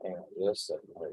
Hang on just a second.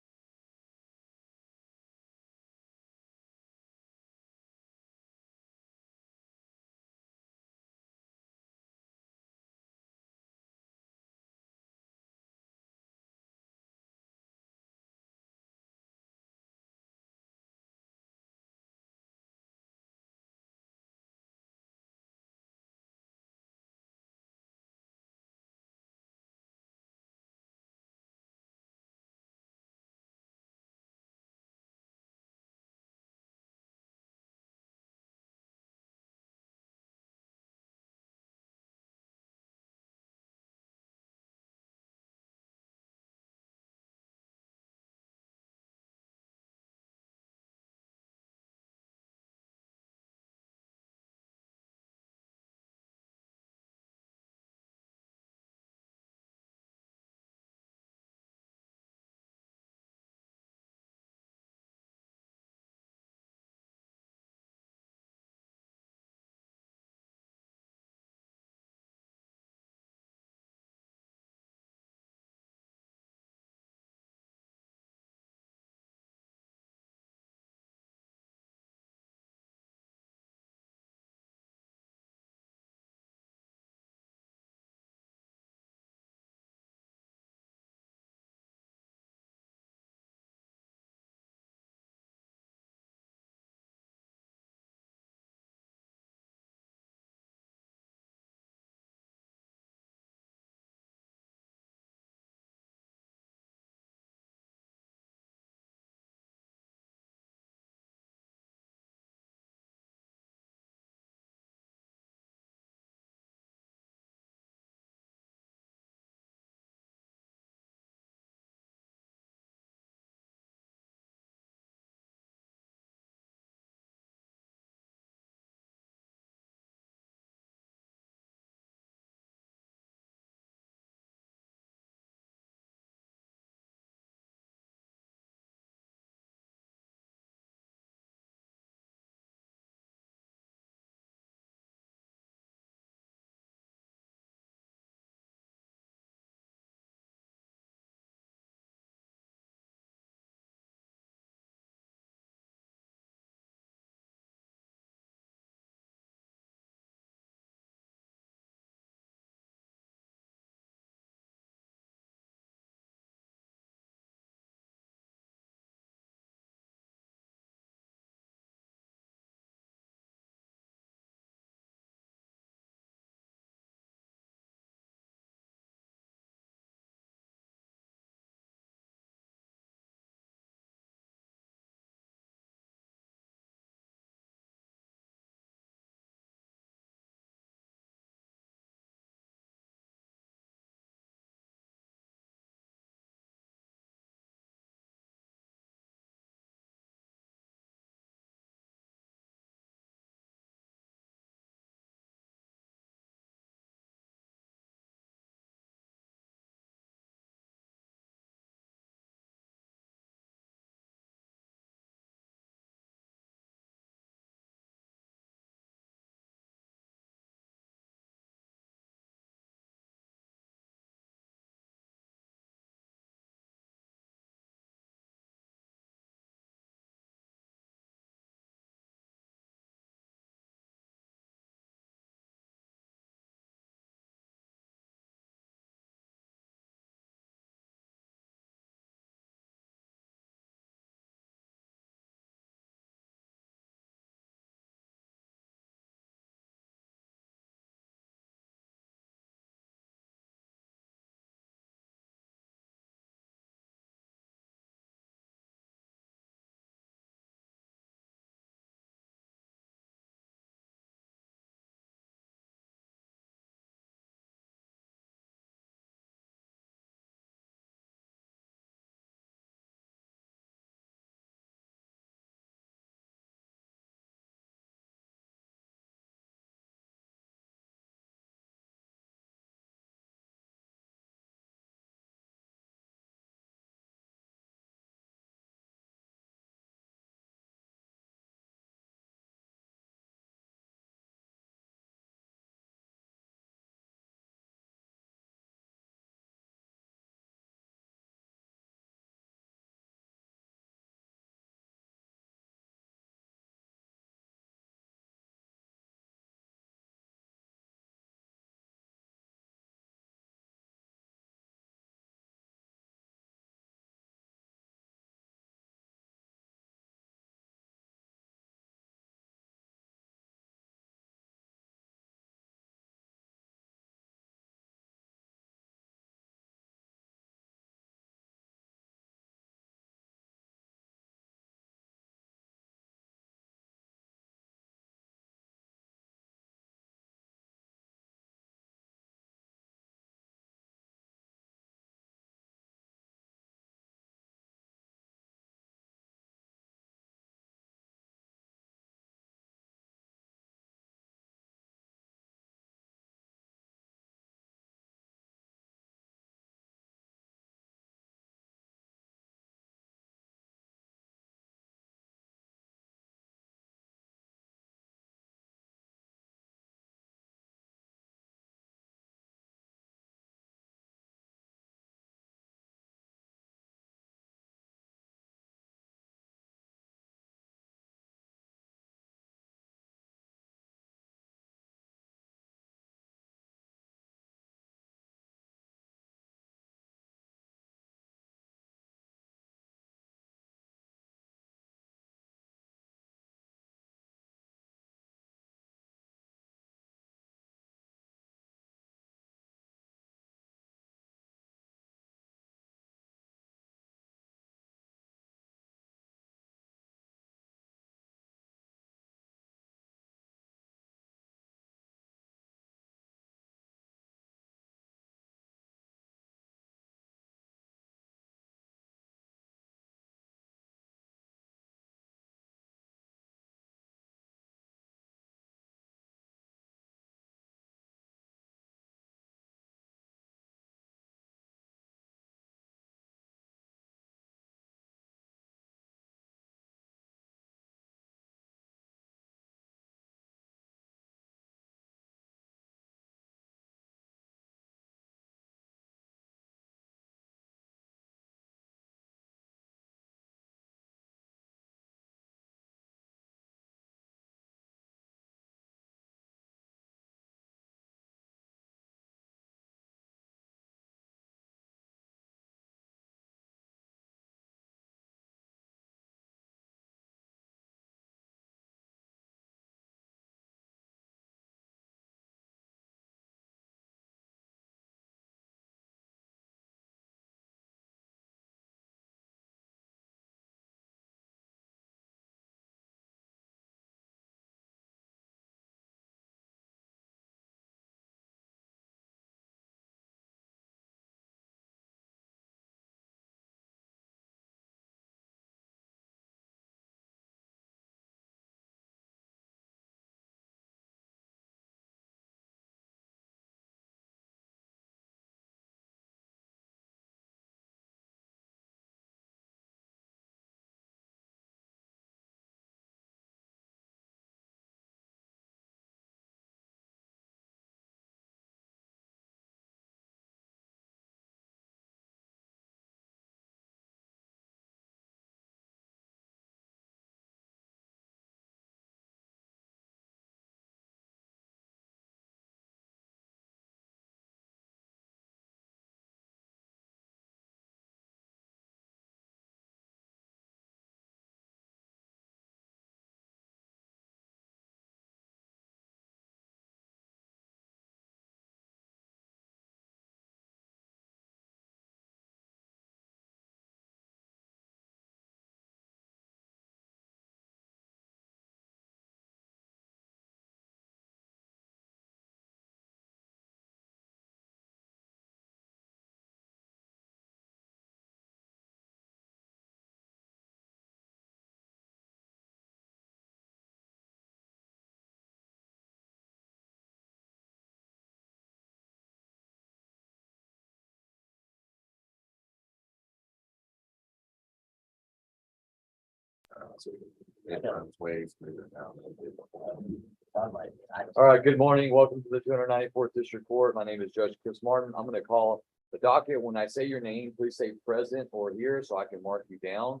All right, good morning. Welcome to the 294th District Court. My name is Judge Chris Martin. I'm going to call the docket. When I say your name, please say present or here so I can mark you down.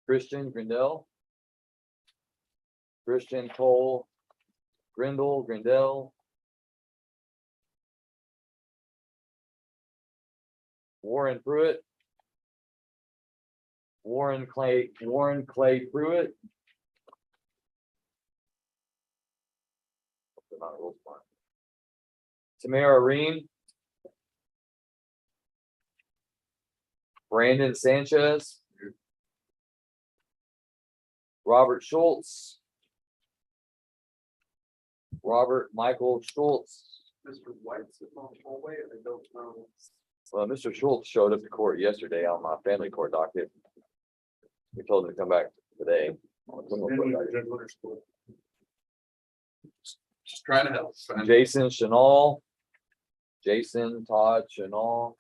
Christian Grindell. Christian Cole. Grindell. Warren Pruitt. Warren Clay Pruitt. Tamara Reen. Brandon Sanchez. Robert Schultz. Robert Michael Schultz. Mr. White's on the hallway, and I don't know. Well, Mr. Schultz showed up to court yesterday on my family court docket. We told him to come back today. Just trying to help. Jason Chanel. Jason Todd Chanel.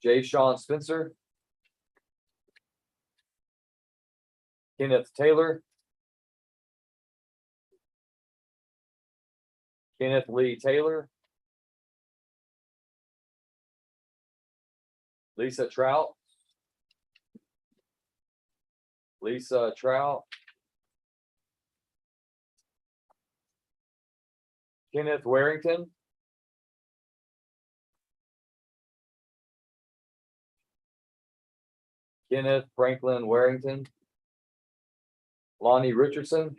Jay Sean Spencer. Kenneth Taylor. Kenneth Lee Taylor. Lisa Trout. Kenneth Warrington. Kenneth Franklin Warrington. Lonnie Richardson.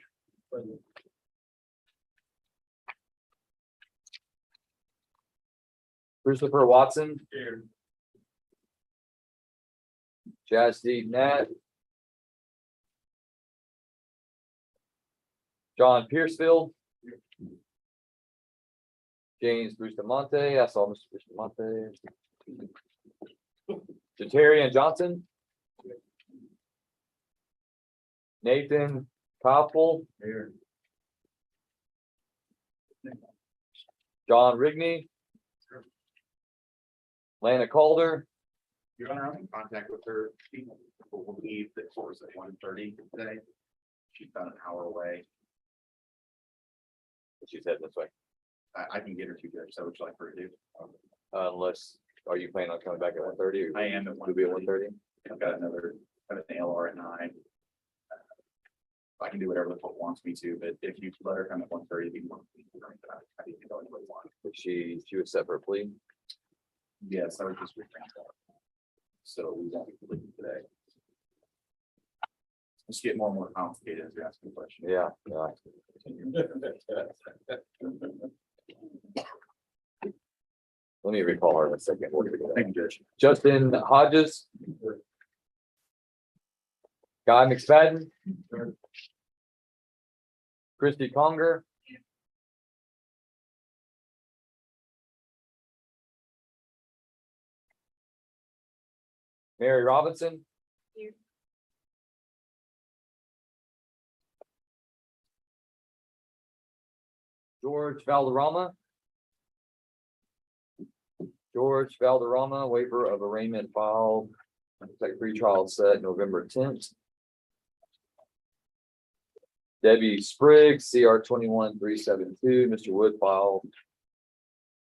Christopher Watson. Here. Jasdeep Nat. John Piercefield. James Bustamante. I saw Mr. Bustamante. Jatarian Johnson. Nathan Koppel. Here. John Rigney. Lana Calder. Your Honor, I'm in contact with her. People will leave the course at 1:30 today. She's about an hour away. She's heading this way. I can get her to Judge. So would you like her to do? Unless, are you planning on coming back at 1:30? I am at Will be at 1:30. I've got an ALR at 9. I can do whatever the court wants me to, but if you let her come at 1:30, it'd be more. I think you go anywhere you want. She was set for a plea. Yes, I would just return that. So we won't be leaving today. Let's get more and more complicated as you're asking questions. Yeah. Let me recall her in a second. Thank you, Judge. Justin Hodges. Guy McSpadden. Christy Conger. Mary Robinson. Here. George Valderrama. Waiver of arraignment filed. Like pretrial set November 10th. Debbie Spriggs, CR 21372. Mr. Wood filed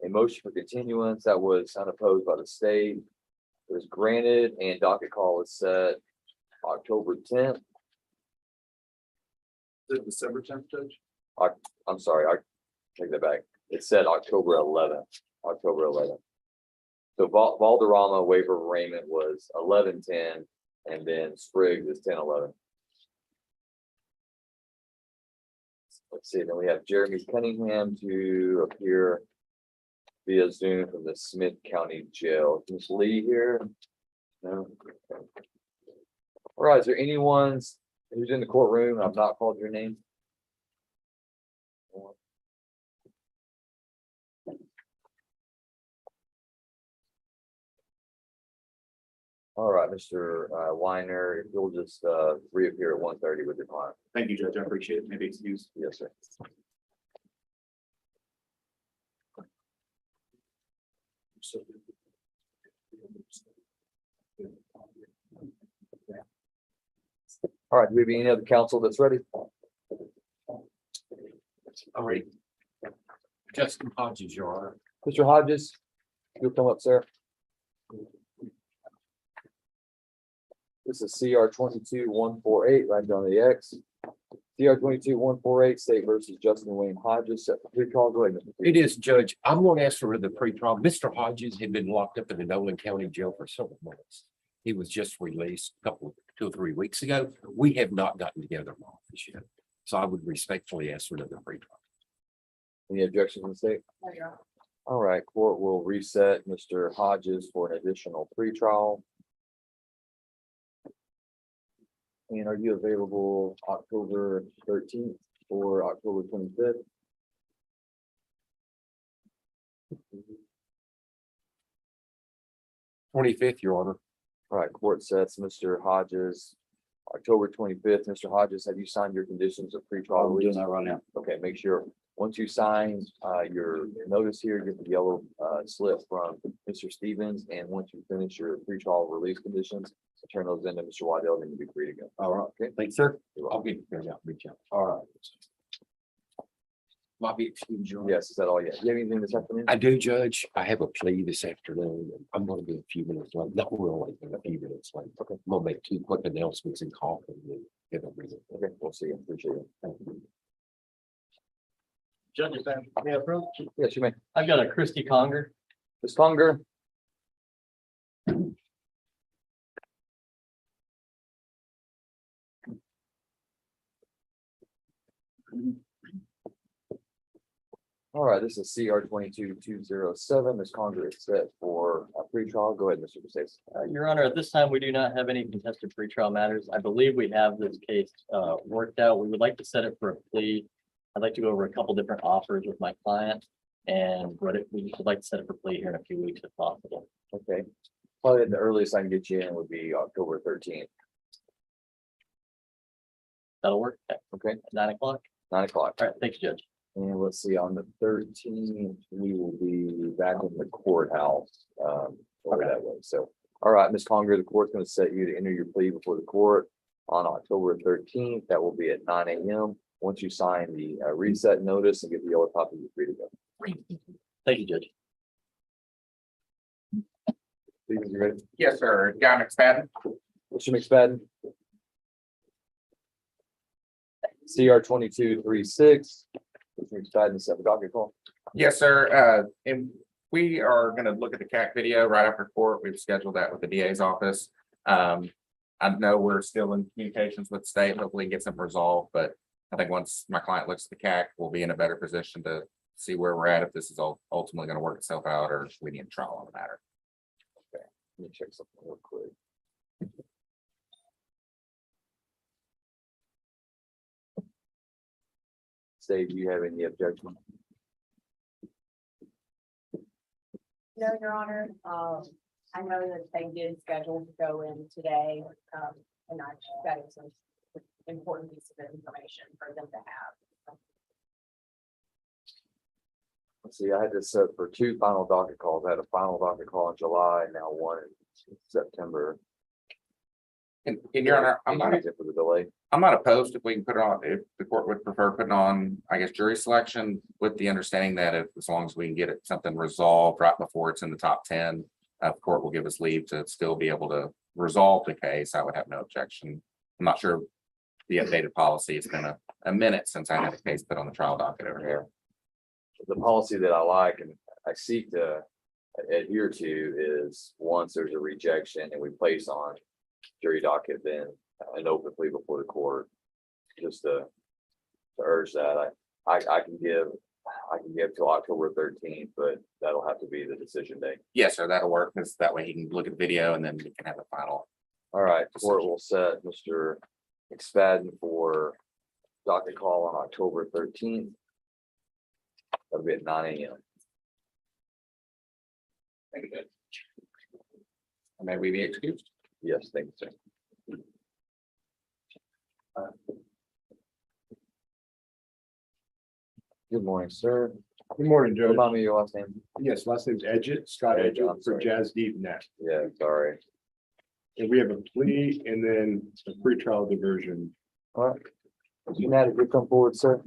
a motion for continuance that was unopposed by the state. It was granted and docket call is set October 10th. December 10th, Judge? I'm sorry, I take that back. It said October 11th. So Valderrama waiver of arraignment was 11/10, and then Spriggs is 10/11. Let's see, then we have Jeremy Cunningham to appear via Zoom from the Smith County Jail. Is Ms. Lee here? No. All right, is there anyone who's in the courtroom? I've not called your name. All right, Mr. Weiner, if you'll just reappear at 1:30 with your client. Thank you, Judge. I appreciate it. Maybe excuse. Yes, sir. All right, do we have any other council that's ready? All right. Justin Hodges, Your Honor. Mr. Hodges, you'll come up, sir. This is CR 22-148, right down the X. CR 22-148, State versus Justin Wayne Hodges, set for pre-call. Go ahead, Mr. It is, Judge. I'm going to ask for the pre-trial. Mr. Hodges had been locked up in the Nolan County Jail for several months. He was just released a couple, 2 or 3 weeks ago. We have not gotten together in office yet. So I would respectfully ask for another pre-trial. Any objections in the state? No, Your Honor. All right, court will reset Mr. Hodges for an additional pretrial. And are you available October 13th or October 25th? 25th, Your Honor. All right, court sets Mr. Hodges, October 25th. Mr. Hodges, have you signed your conditions of pretrial I'm doing release? that right now. Okay, make sure, once you sign your notice here, get the yellow slip from Mr. Stevens, and once you finish your pretrial release conditions, turn those into Mr. Waddell, then you'll be free to go. All right. Okay. Thanks, sir. You're I'll welcome. get it. Reach out. All right. Might be excused, Your Honor. Yes, is that all? Yeah. Do you have anything this afternoon? I do, Judge. I have a plea this afternoon. I'm going to be a few minutes late. Not really, but a few minutes late. Okay. I'm going to make 2 quick announcements and call and then give a reason. Okay, we'll see you. Appreciate it. Thank you. Judge, if I may approach, Yes, you may. I've got a Christie Conger. Ms. Conger. All right, this is CR 22-207. Ms. Conger is set for a pretrial. Go ahead, Mr. DeSace. Your Honor, at this time, we do not have any contested pretrial matters. I believe we have this case worked out. We would like to set it for a plea. I'd like to go over a couple different offers with my client, and we would like to set it for plea here in a few weeks if possible. Okay. Probably the earliest I can get you in would be October 13th. That'll work. Okay, At 9 o'clock. 9 o'clock. All right, thank you, Judge. And let's see, on the 13th, we will be back in the courthouse, over that way. So, all right, Ms. Conger, the court's going to set you to enter your plea before the court on October 13th. That will be at 9 a.m. Once you sign the reset notice and get the yellow copy, you're free to go. Thank you, Judge. Stevens, you ready? Yes, sir. Guy McSpadden. Mr. McSpadden? CR 2236. Mr. McSpadden, set the docket call. Yes, sir. And we are going to look at the CAC video right after court. We've scheduled that with the DA's office. I know we're still in communications with the state, hopefully get some resolved, but I think once my client looks at the CAC, we'll be in a better position to see where we're at, if this is ultimately going to work itself out or if we need a trial on the matter. Let me check something real quick. Steve, do you have any objection? No, Your Honor, I know that they did schedule to go in today, and I got some important piece of information for them to have. Let's see, I had this set for 2 final docket calls. I had a final docket call in July, and now one in September. And Your Honor, Any reason for the delay? I'm not opposed if we can put it on, if the court would prefer putting on, I guess, jury selection with the understanding that if, as long as we can get it something resolved right before it's in the top 10, the court will give us leave to still be able to resolve the case. I would have no objection. I'm not sure the updated policy. It's been a minute since I had a case put on the trial docket over here. The policy that I like and I seek to adhere to is once there's a rejection and we place on jury docket, then an open plea before the court. Just to urge that, I can give till October 13th, but that'll have to be the decision day. Yes, sir, that'll work, because that way he can look at the video and then we can have a final. All right, court will set Mr. McSpadden for docket call on October 13th. That'll be at 9 a.m. Thank you. May we be excused? Yes, thank you, sir. Good morning, sir. Good morning, Judge. Remind me your last name. Yes, last name's Edgett, Scott Edgett, Edgett I'm for sorry. Jazz Deep Net. Yeah, sorry. And we have a plea and then a pretrial diversion. All right. You Nat, if you come forward, sir.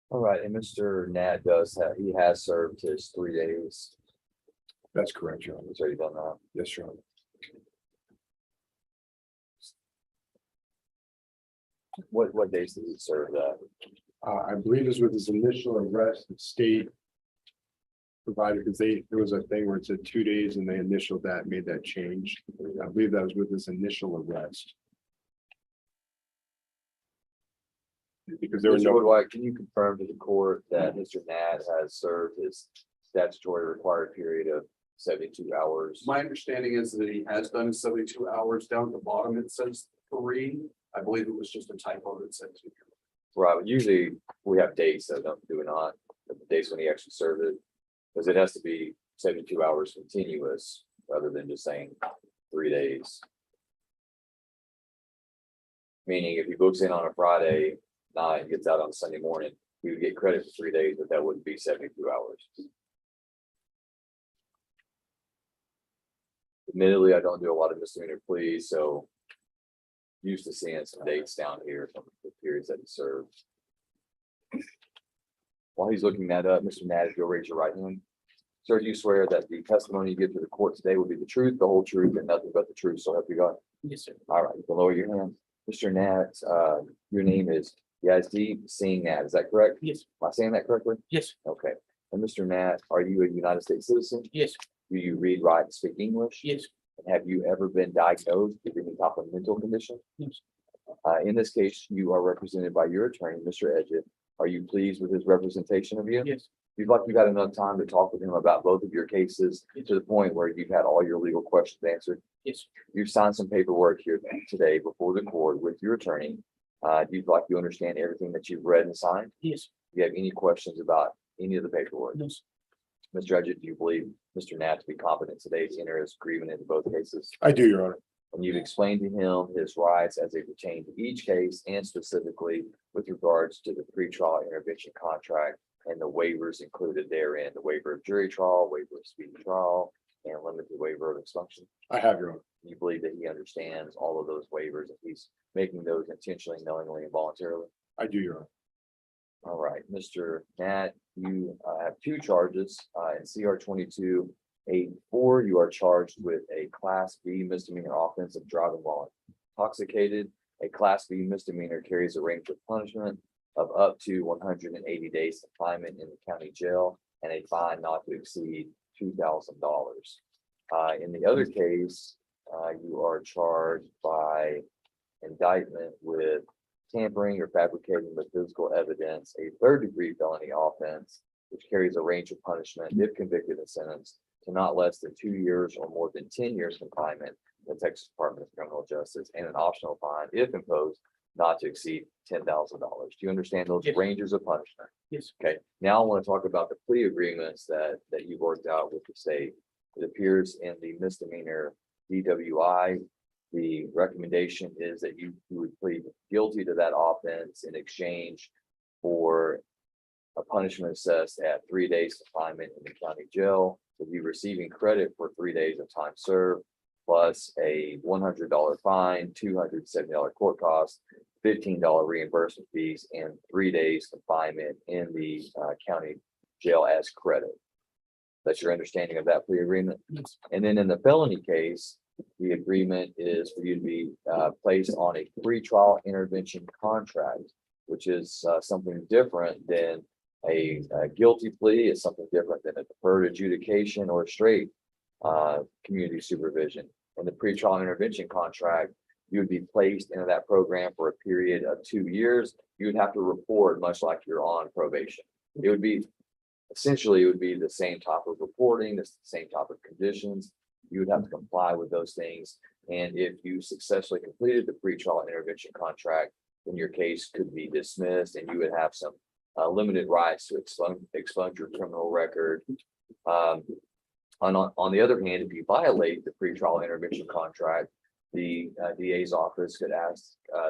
All right, and Mr. Nat he has served his 3 days. That's correct, Your Honor. He's already done that. Yes, Your Honor. What days did he serve that? I believe this was his initial arrest, the state provided, because there was a thing where it said 2 days and they initialed that, made that change. I believe that was with his initial arrest. Because there were Mr. no, Woodward, can you confirm to the court that Mr. Nat has served his statutory required period of 72 hours? My understanding is that he has done 72 hours. Down at the bottom, it says 3. I believe it was just a typo that said 2. Right, but usually we have dates that don't do it on, the dates when he actually served it. Because it has to be 72 hours continuous rather than just saying 3 days. Meaning if he books in on a Friday night and gets out on Sunday morning, we would get credit for 3 days, but that wouldn't be 72 hours. Admittedly, I don't do a lot of misdemeanor pleas, so used to seeing some dates down here from the periods that he served. While he's looking that up, Mr. Nat, if you'll raise your right hand. Sir, do you swear that the testimony you give to the court today will be the truth, the whole truth, and nothing but the truth? So help you God. Yes, sir. All right, you can lower your hand. Mr. Nat, your name is Yazdeep Singh Nat, is that correct? Yes, Am I saying that correctly? yes, Okay. And Mr. Nat, are you a United States citizen? yes, Do you read, write, and speak English? yes, And have you ever been diagnosed with any type of mental condition? yes. In this case, you are represented by your attorney, Mr. Edgett. Are you pleased with his representation of you? Yes. You'd like you've had enough time to talk with him about both of your cases to the point where you've had all your legal questions answered. Yes. You've signed some paperwork here today before the court with your attorney. Do you like you understand everything that you've read and signed? Yes. Do you have any questions about any of the paperwork? Yes. Mr. Edgett, do you believe Mr. Nat to be competent today to enter his grievance into both cases? I do, Your Honor. And you've explained to him his rights as they pertain to each case and specifically with regards to the pretrial intervention contract and the waivers included therein, the waiver of jury trial, waiver of speedy trial, and limited waiver of expunction. I have, Your Honor. You believe that he understands all of those waivers and he's making those intentionally, knowingly, and voluntarily? I do, Your Honor. All right, Mr. Nat, you have 2 charges in CR 2284. You are charged with a Class B misdemeanor offense of driving while intoxicated. A Class B misdemeanor carries a range of punishment of up to 180 days confinement in the county jail and a fine not to exceed $2,000. In the other case, you are charged by indictment with tampering or fabricating with physical evidence, a 3rd-degree felony offense, which carries a range of punishment if convicted and sentenced to not less than 2 years or more than 10 years confinement in the Texas Department of Criminal Justice, and an optional fine if imposed not to exceed $10,000. Do you understand those Yes. ranges of punishment? Yes. Okay, now I want to talk about the plea agreements that you worked out with the state. It appears in the misdemeanor DWI. The recommendation is that you would plead guilty to that offense in exchange for a punishment assessed at 3 days confinement in the county jail, with you receiving credit for 3 days of time served, plus a $100 fine, $270 court costs, $15 reimbursement fees, and 3 days confinement in the county jail as credit. That's your understanding of that plea agreement? Yes. And then in the felony case, the agreement is for you to be placed on a pretrial intervention contract, which is something different than a guilty plea. It's something different than a deferred adjudication or straight community supervision. In the pretrial intervention contract, you would be placed into that program for a period of 2 years. You would have to report much like you're on probation. It would be essentially, it would be the same type of reporting, the same type of conditions. You would have to comply with those things. And if you successfully completed the pretrial intervention contract, then your case could be dismissed and you would have some limited rights to expunge your criminal record. On the other hand, if you violate the pretrial intervention contract, the DA's office could ask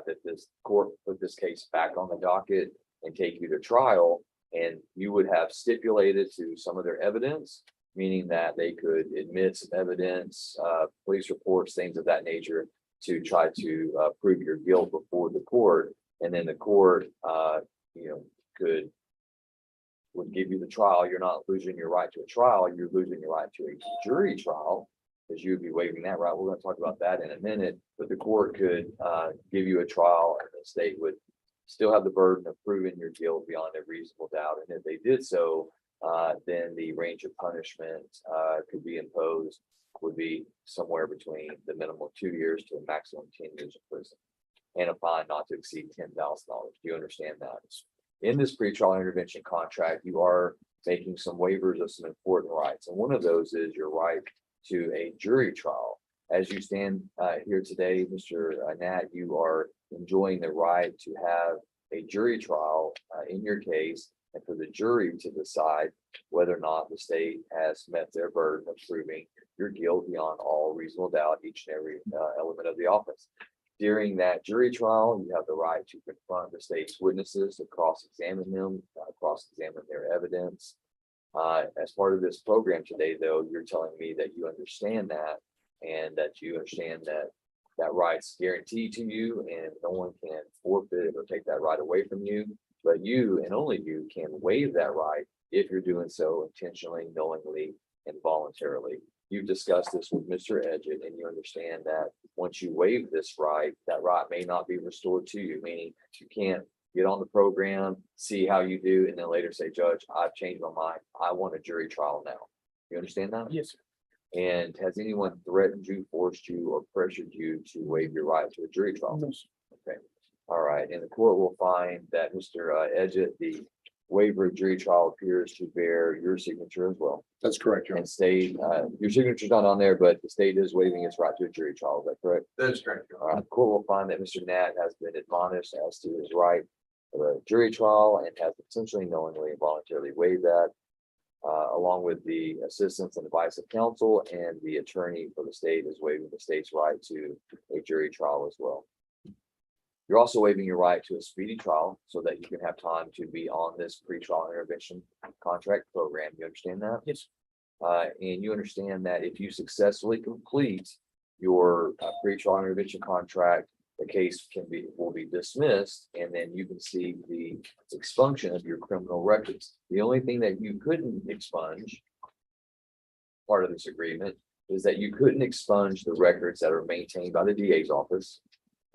that this court put this case back on the docket and take you to trial. And you would have stipulated to some of their evidence, meaning that they could admit some evidence, police reports, things of that nature, to try to prove your guilt before the court. And then the court, would give you the trial. You're not losing your right to a trial. You're losing your right to a jury trial, because you'd be waiving that right. We're going to talk about that in a minute. But the court could give you a trial, and the state would still have the burden of proving your guilt beyond a reasonable doubt. And if they did so, then the range of punishment could be imposed would be somewhere between the minimum 2 years to a maximum 10 years of prison, and a fine not to exceed $10,000. Do you understand that? In this pretrial intervention contract, you are making some waivers of some important rights. And one of those is your right to a jury trial. As you stand here today, Mr. Nat, you are enjoying the right to have a jury trial in your case, and for the jury to decide whether or not the state has met their burden of proving your guilt beyond all reasonable doubt, each and every element of the offense. During that jury trial, you have the right to confront the state's witnesses, to cross-examine them, cross-examine their evidence. As part of this program today, though, you're telling me that you understand that, and that you understand that that right's guaranteed to you, and no one can forfeit or take that right away from you. But you, and only you, can waive that right if you're doing so intentionally, knowingly, and voluntarily. You've discussed this with Mr. Edgett, and you understand that once you waive this right, that right may not be restored to you, meaning you can't get on the program, see how you do, and then later say, Judge, I've changed my mind. I want a jury trial now. You understand that? Yes, sir. And has anyone threatened you, forced you, or pressured you to waive your right to a jury trial? No, sir. Okay. All right. And the court will find that Mr. Edgett, the waiver of jury trial appears to bear your signature as well. That's correct, Your Honor. And state, your signature's not on there, but the state is waiving its right to a jury trial. Is that correct? That is correct, Your Honor. All right. The court will find that Mr. Nat has been admonished as to his right of a jury trial and has potentially knowingly and voluntarily waived that, along with the assistance and advice of counsel, and the attorney for the state is waiving the state's right to a jury trial as well. You're also waiving your right to a speedy trial so that you can have time to be on this pretrial intervention contract program. You understand that? Yes. And you understand that if you successfully complete your pretrial intervention contract, the case will be dismissed, and then you can see the expunction of your criminal records. The only thing that you couldn't expunge, part of this agreement, is that you couldn't expunge the records that are maintained by the DA's office,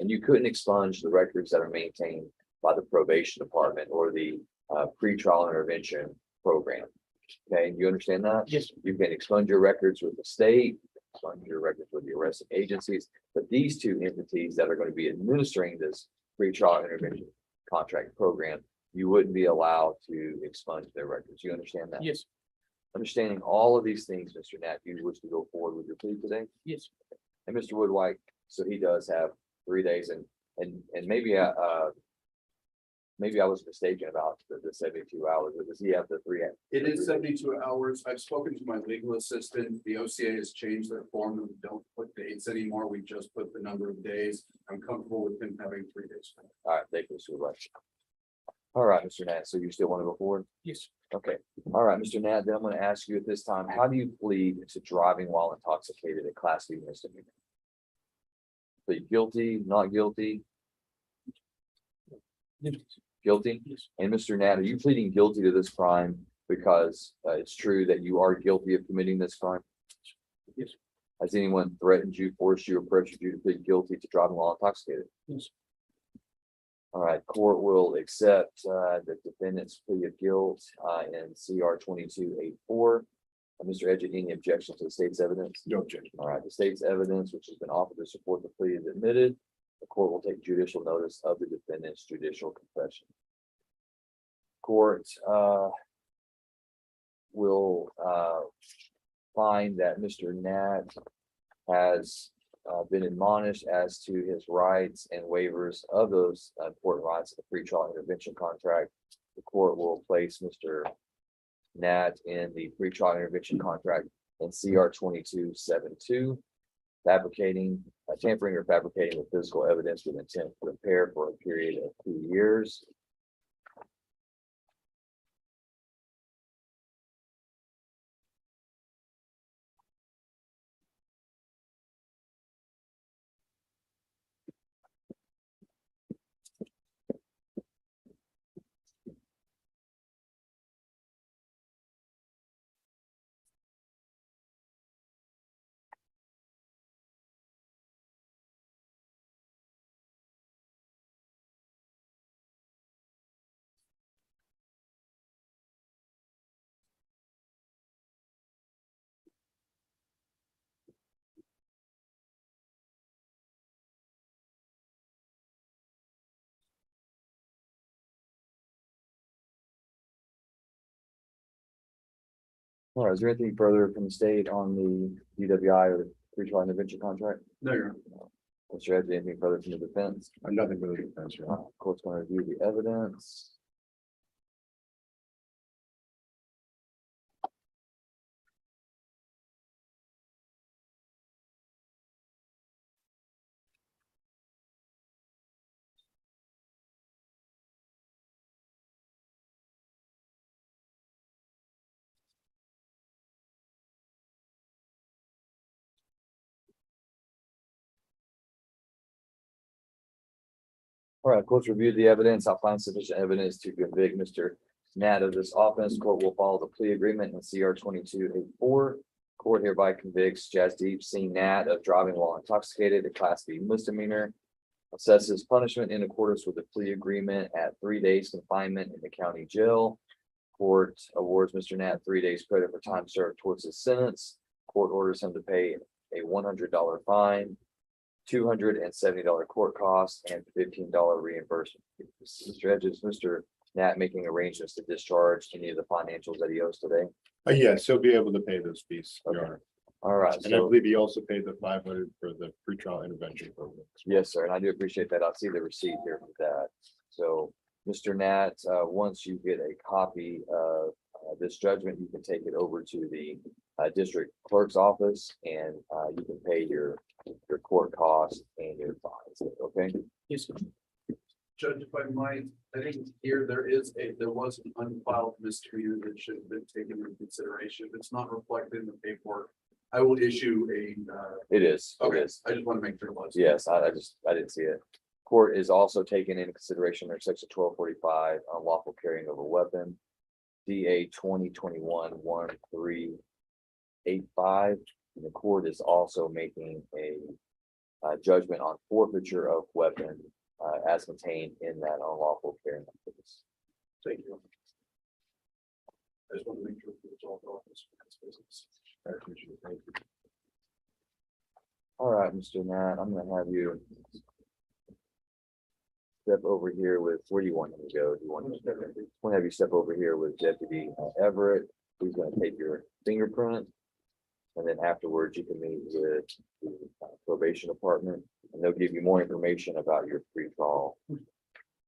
and you couldn't expunge the records that are maintained by the probation department or the pretrial intervention program. Okay, you understand that? Yes. You can expunge your records with the state, expunge your records with the arresting agencies, but these two entities that are going to be administering this pretrial intervention contract program, you wouldn't be allowed to expunge their records. You understand that? Yes, Understanding all of these things, Mr. Nat, you wish to go forward with your plea today? yes. And Mr. Woodwhite, so he does have 3 days in and maybe I was mistaken about the 72 hours, but does he have the three? It is 72 hours. I've spoken to my legal assistant. The OCA has changed their form and we don't put dates anymore. We just put the number of days. I'm comfortable with him having 3 days. All right, thank you, Mr. Lewis. All right, Mr. Nat, so you still want to go forward? Yes. Okay, all right, Mr. Nat, then I'm gonna ask you at this time, how do you plead to driving while intoxicated at Class B misdemeanor? Plead guilty, not guilty? Guilty? And Mr. Nat, are you pleading guilty to this crime because it's true that you are guilty of committing this crime? Yes. Has anyone threatened you, forced you, or pressured you to plead guilty to driving while intoxicated? Yes. All right, court will accept the defendant's plea of guilt in CR 2284. Mr. Edgett, any objection to the state's evidence? No objection. All right, the state's evidence, which has been offered to support the plea, is admitted. The court will take judicial notice of the defendant's judicial confession. Court will find that Mr. Nat has been admonished as to his rights and waivers of those important rights of the pretrial intervention contract. The court will place Mr. Nat in the pretrial intervention contract in CR 2272. Fabricating, tampering or fabricating with physical evidence with intent to impair for a period of 2 years. All right, is there anything further from the state on the DWI or the pretrial intervention contract? No, you're. Mr. Edgett, anything further from the defense? Nothing really defense, Your Honor. Court's going to review the evidence. All right, court's reviewed the evidence. I'll find sufficient evidence to convict Mr. Nat of this offense. Court will follow the plea agreement in CR 2284. Court hereby convicts Jasdeep Singh Nat of driving while intoxicated, a Class B misdemeanor. Assesses punishment in accordance with the plea agreement at 3 days confinement in the county jail. Court awards Mr. Nat 3 days credit for time served towards his sentence. Court orders him to pay a $100 fine, $270 court costs, and $15 reimbursement. Mr. Edgett, Mr. Nat making arrangements to discharge any of the financials that he owes today? Yes, he'll be able to pay those fees, Your Okay. Honor. All right, And I so, believe he also paid the 500 for the pretrial intervention program. yes, sir, and I do appreciate that. I'll see the receipt here for that. So, Mr. Nat, once you get a copy of this judgment, you can take it over to the district clerk's office and you can pay your court costs and your fines, okay? Yes. Judge, if I might, I think here there was an unfiled misdemeanor that should have been taken into consideration. If it's not reflected in the paperwork, I will issue a, It is, it okay, is. I just want to make sure it was. Yes, I didn't see it. Court is also taking into consideration their section 1245 unlawful carrying of a weapon. DA 2021-1385. And the court is also making a judgment on forfeiture of weapon as contained in that unlawful carrying. offense. Thank you. I just want to make sure it's all going this business. I appreciate it. Thank you. All right, Mr. Nat, I'm gonna have you step over here with, where do you want him to go? Do you want him to, I want to have you step over here with Deputy Everett, who's gonna take your fingerprint. And then afterwards, you can meet with the probation department, and they'll give you more information about your pretrial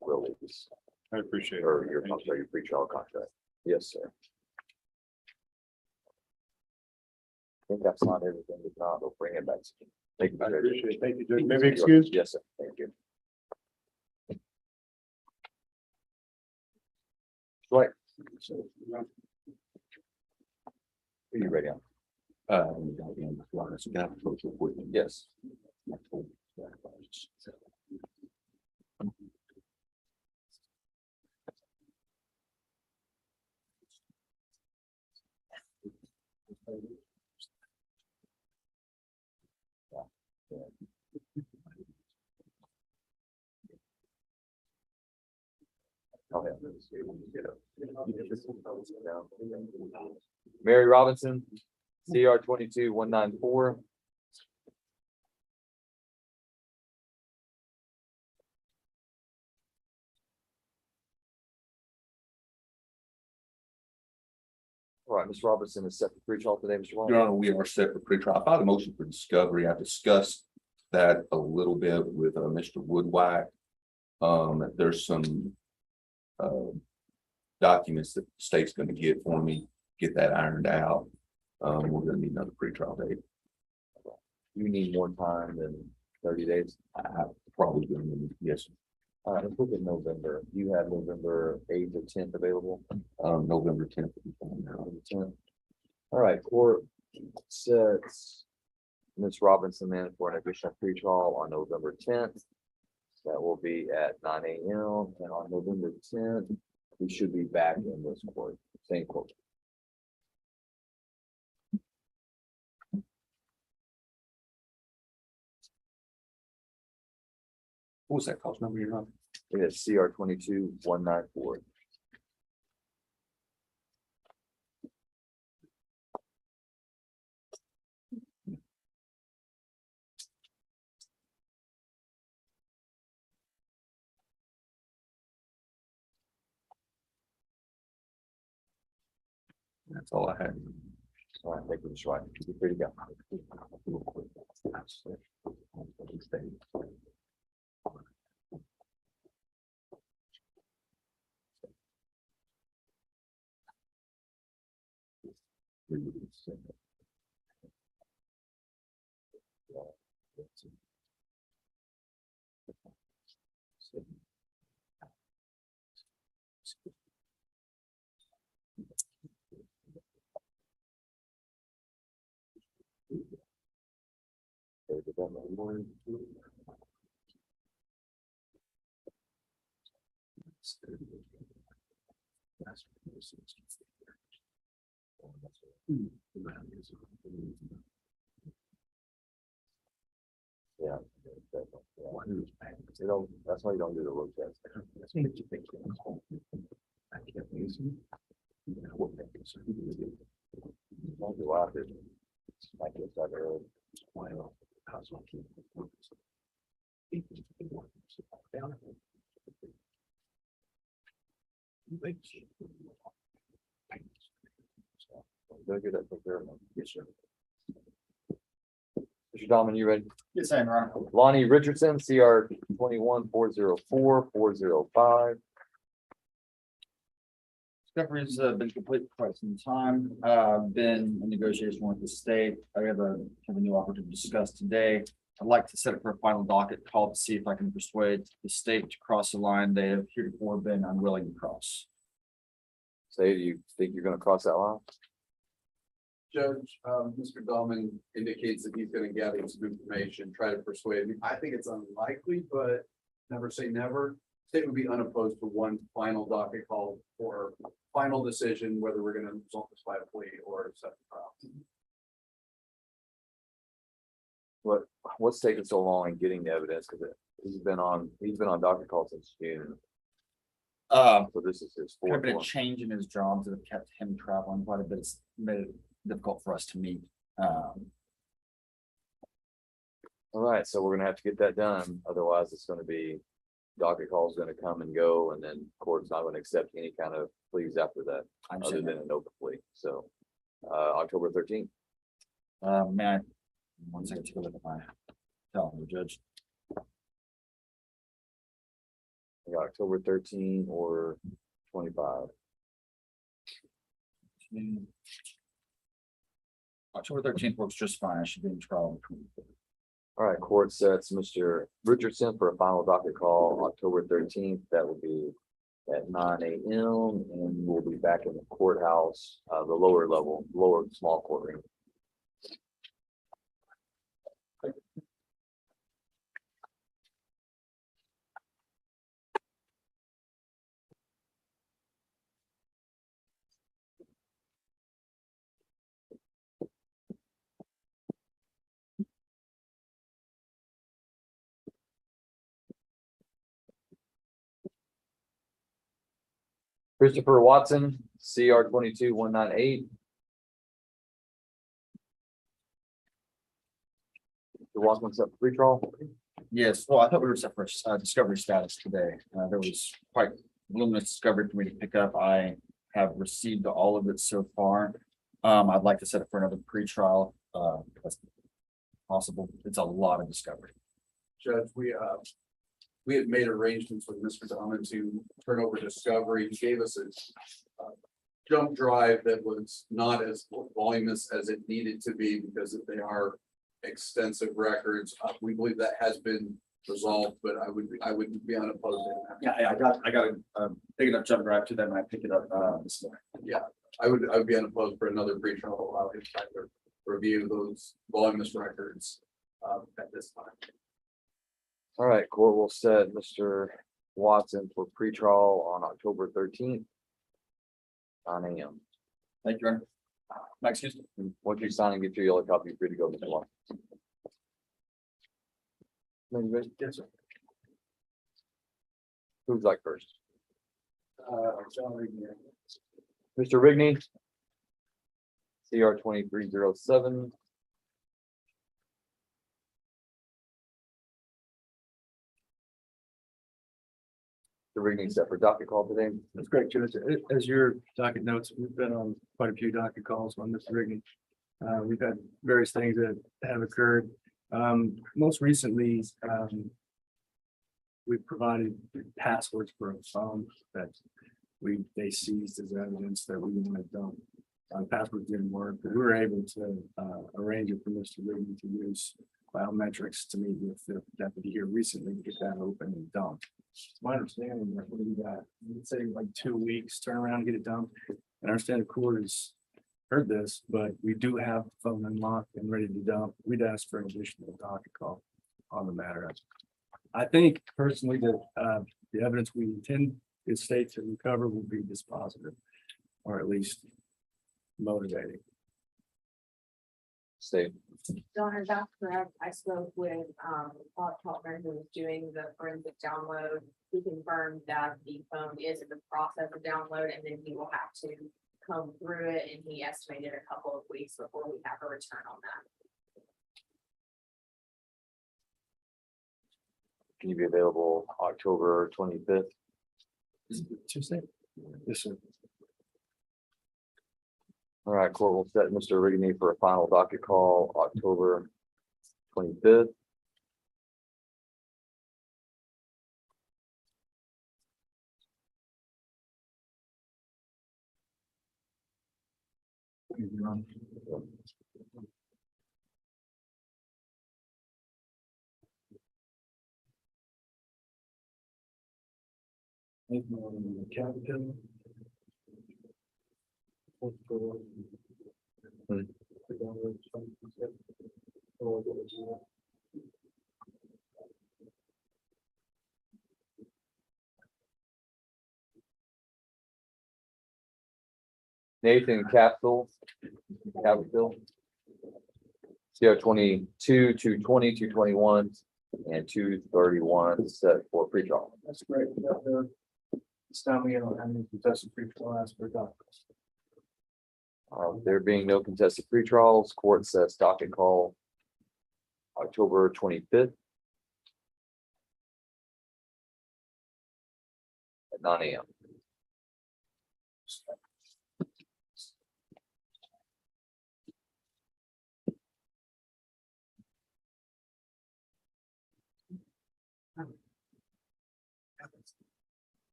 release, I appreciate it. or your, I'm sorry, your pretrial contract. Yes, sir. I think that's not everything. If not, they'll bring it back to you. Thank you. I Judge. appreciate it. Thank you, Judge. Maybe excuse? Yes, sir. Thank you. Right. Are you ready on? Yes. Oh, yeah. Mary Robinson, CR 22194. All right, Ms. Robinson is set for pretrial today, Mr. Wall. Your Honor, we are set for pretrial. I filed a motion for discovery. I discussed that a little bit with Mr. Woodwhack. There's some documents that the state's going to get for me, get that ironed out. We're going to need another pretrial date. You need more time than 30 days. I probably going to, yes, All right, let's look at November. You have November 8th or 10th available. November 10th. November 10th. All right, court sets Ms. Robinson in for an additional pretrial on November 10th. That will be at 9 a.m. And on November 10th, we should be back in this court, same court. What was that cost number, Your Honor? It is CR 22194. That's all I had. All right, thank you, Mr. White. You're free to go. Yeah. You don't, that's why you don't do the road test. Don't go out there. I guess I've heard. Go get that prepared. Yes, sir. Mr. Dahman, you ready? Yes, I am, Your Honor. Lonnie Richardson, CR 21404-405. Discovery's been complete for quite some time, been in negotiation with the state. I have a new offer to discuss today. I'd like to set it for a final docket call to see if I can persuade the state to cross the line they have heretofore been unwilling to cross. Say, do you think you're gonna cross that line? Judge, Mr. Dahlman indicates that he's gonna gather some information, try to persuade me. I think it's unlikely, but never say never. State would be unopposed to one final docket call for final decision, whether we're gonna resolve this by a plea or set the trial. What's taking so long in getting the evidence? Cause he's been on docket call since June. So this is his Kind of fourth been a one. change in his jobs that have kept him traveling quite a bit. It's made it difficult for us to meet. All right, so we're gonna have to get that done. Otherwise, it's gonna be docket call's gonna come and go, and then court's not gonna accept any kind of pleas after that, I'm other saying than an open plea. So, October 13th. May I, one second, take a look at my calendar, Judge. We got October 13 or 25. October 13th works just fine. I should be in trial. All right, court sets Mr. Richardson for a final docket call October 13th. That will be at 9 a.m. and we'll be back in the courthouse, the lower level, lower small courtroom. Christopher Watson, CR 22198. The Watson set free trial. Yes, well, I thought we were set for discovery status today. There was quite voluminous discovery for me to pick up. I have received all of it so far. I'd like to set it for another pretrial. That's possible. It's a lot of discovery. Judge, we had made arrangements with Mr. Dahman to turn over discovery. He gave us a jump drive that was not as voluminous as it needed to be because they are extensive records. We believe that has been resolved, but I would be unopposed to that. Yeah, I got a big enough jump drive to them. And I picked it up this morning. I would be unopposed for another pretrial to allow him time to review those voluminous records at this time. All right, court will set Mr. Watson for pretrial on October 13th. 9 a.m. Thank you, Your Honor. Excuse me. Once you sign and get your yellow copy, you're free to go, Mr. Watson. Yes, sir. Who's like first? Mr. Rigney. CR 2307. The Rigney set for docket call today. That's great, Judge. As your docket notes, we've been on quite a few docket calls on Mr. Rigney. We've had various things that have occurred. Most recently, we've provided passwords for a phone that they seized as evidence that we wanted done. Passwords didn't work, but we were able to arrange it for Mr. Rigney to use biometrics to meet with the deputy here recently to get that open and done. It's my understanding that we got, let's say like 2 weeks, turn around and get it done. And I understand the court has heard this, but we do have the phone unlocked and ready to dump. We'd ask for an additional docket call on the matter. I think personally that the evidence we intend the state to recover will be dispositive, or at least motivating. State. Donor, that's correct. I spoke with, Bob Tolmer, who was doing the forensic download. He confirmed that the phone is in the process of download, and then he will have to come through it, and he estimated a couple of weeks before we have a return on that. Can you be available October 25th? Tuesday? Yes, sir. All right, court will set Mr. Rigney for a final docket call October 25th. Captain. Nathan Capsule. Capsule. CR 22, 220, 221, and 231 set for pretrial. That's great. This time we don't have any contested pretrial ask for documents. There being no contested pretrials, court sets docket call October 25th at 9 a.m.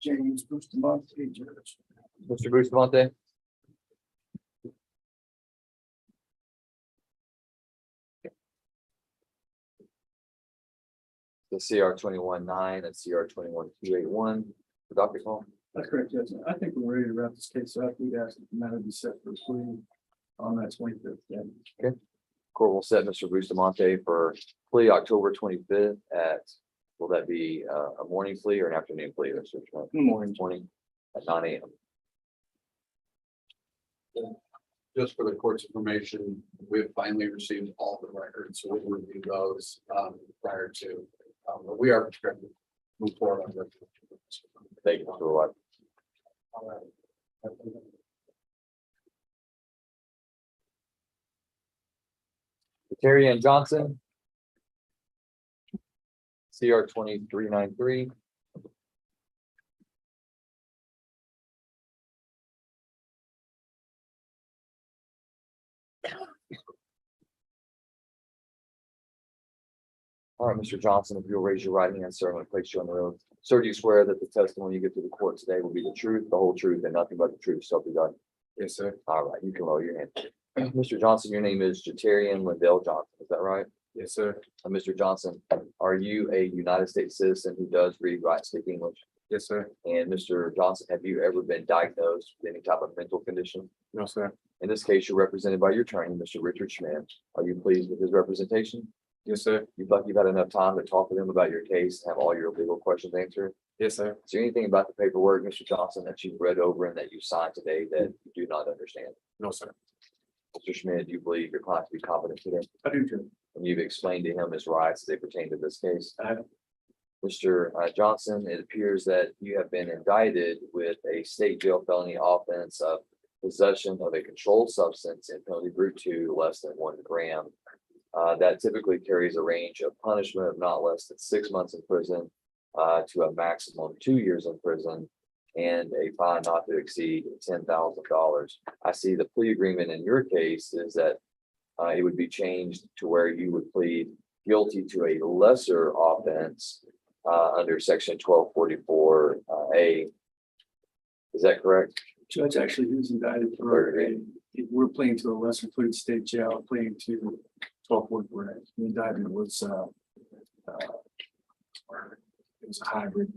James Bustamante, Judge. Mr. Bustamante? The CR 21-9 and CR 21-281, the docket call. That's correct, Judge. I think we're ready to wrap this case up. We'd ask that the matter be set for a plea on that 25th. Court will set Mr. Bustamante for plea October 25th at, will that be a morning plea or an afternoon plea? Mr. Schmidt? Morning. Morning at 9 a.m. Just for the court's information, we've finally received all the records, so we'll review those prior to. But we are prepared to move forward on that. Thank you, Mr. White. Terry Ann Johnson. CR 2393. All right, Mr. Johnson, if you'll raise your right hand, sir, I'm going to place you on the oath. Sir, do you swear that the testimony you give to the court today will be the truth, the whole truth, and nothing but the truth, so help you God? Yes, sir. All right, you can lower your hand. Mr. Johnson, your name is Jatarian Liddell Johnson, is that right? Yes, sir. Mr. Johnson, are you a United States citizen who does read, write, speak English? Yes, sir. And Mr. Johnson, have you ever been diagnosed with any type of mental condition? No, sir. In this case, you're represented by your attorney, Mr. Richard Schmidt. Are you pleased with his representation? Yes, sir. You feel like you've had enough time to talk with him about your case and have all your legal questions answered? Yes, sir. Is there anything about the paperwork, Mr. Johnson, that you've read over and that you signed today that you do not understand? No, sir. Mr. Schmidt, do you believe your client to be competent today? I do, Judge. And you've explained to him his rights as they pertain to this case? I have. Mr. Johnson, it appears that you have been indicted with a state jail felony offense of possession of a controlled substance in penalty group 2 less than 1 gram. That typically carries a range of punishment of not less than 6 months in prison to a maximum of 2 years in prison and a fine not to exceed $10,000. I see the plea agreement in your case is that it would be changed to where you would plead guilty to a lesser offense under section 1244A. Is that correct? Judge, actually, he was indicted for, we're pleading to a lesser included state jail, pleading to 1244A. The indictment was, it was a hybrid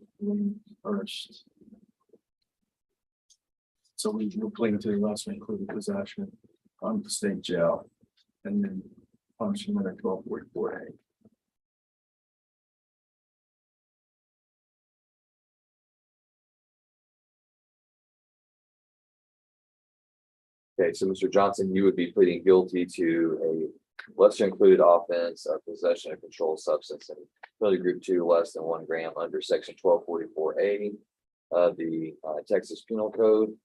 first. So we were pleading to the lesser included possession on the state jail and then punishment at 1244A. Okay, so Mr. Johnson, you would be pleading guilty to a lesser included offense of possession of controlled substance in penalty group 2 less than 1 gram under section 1244A of the Texas Penal Code.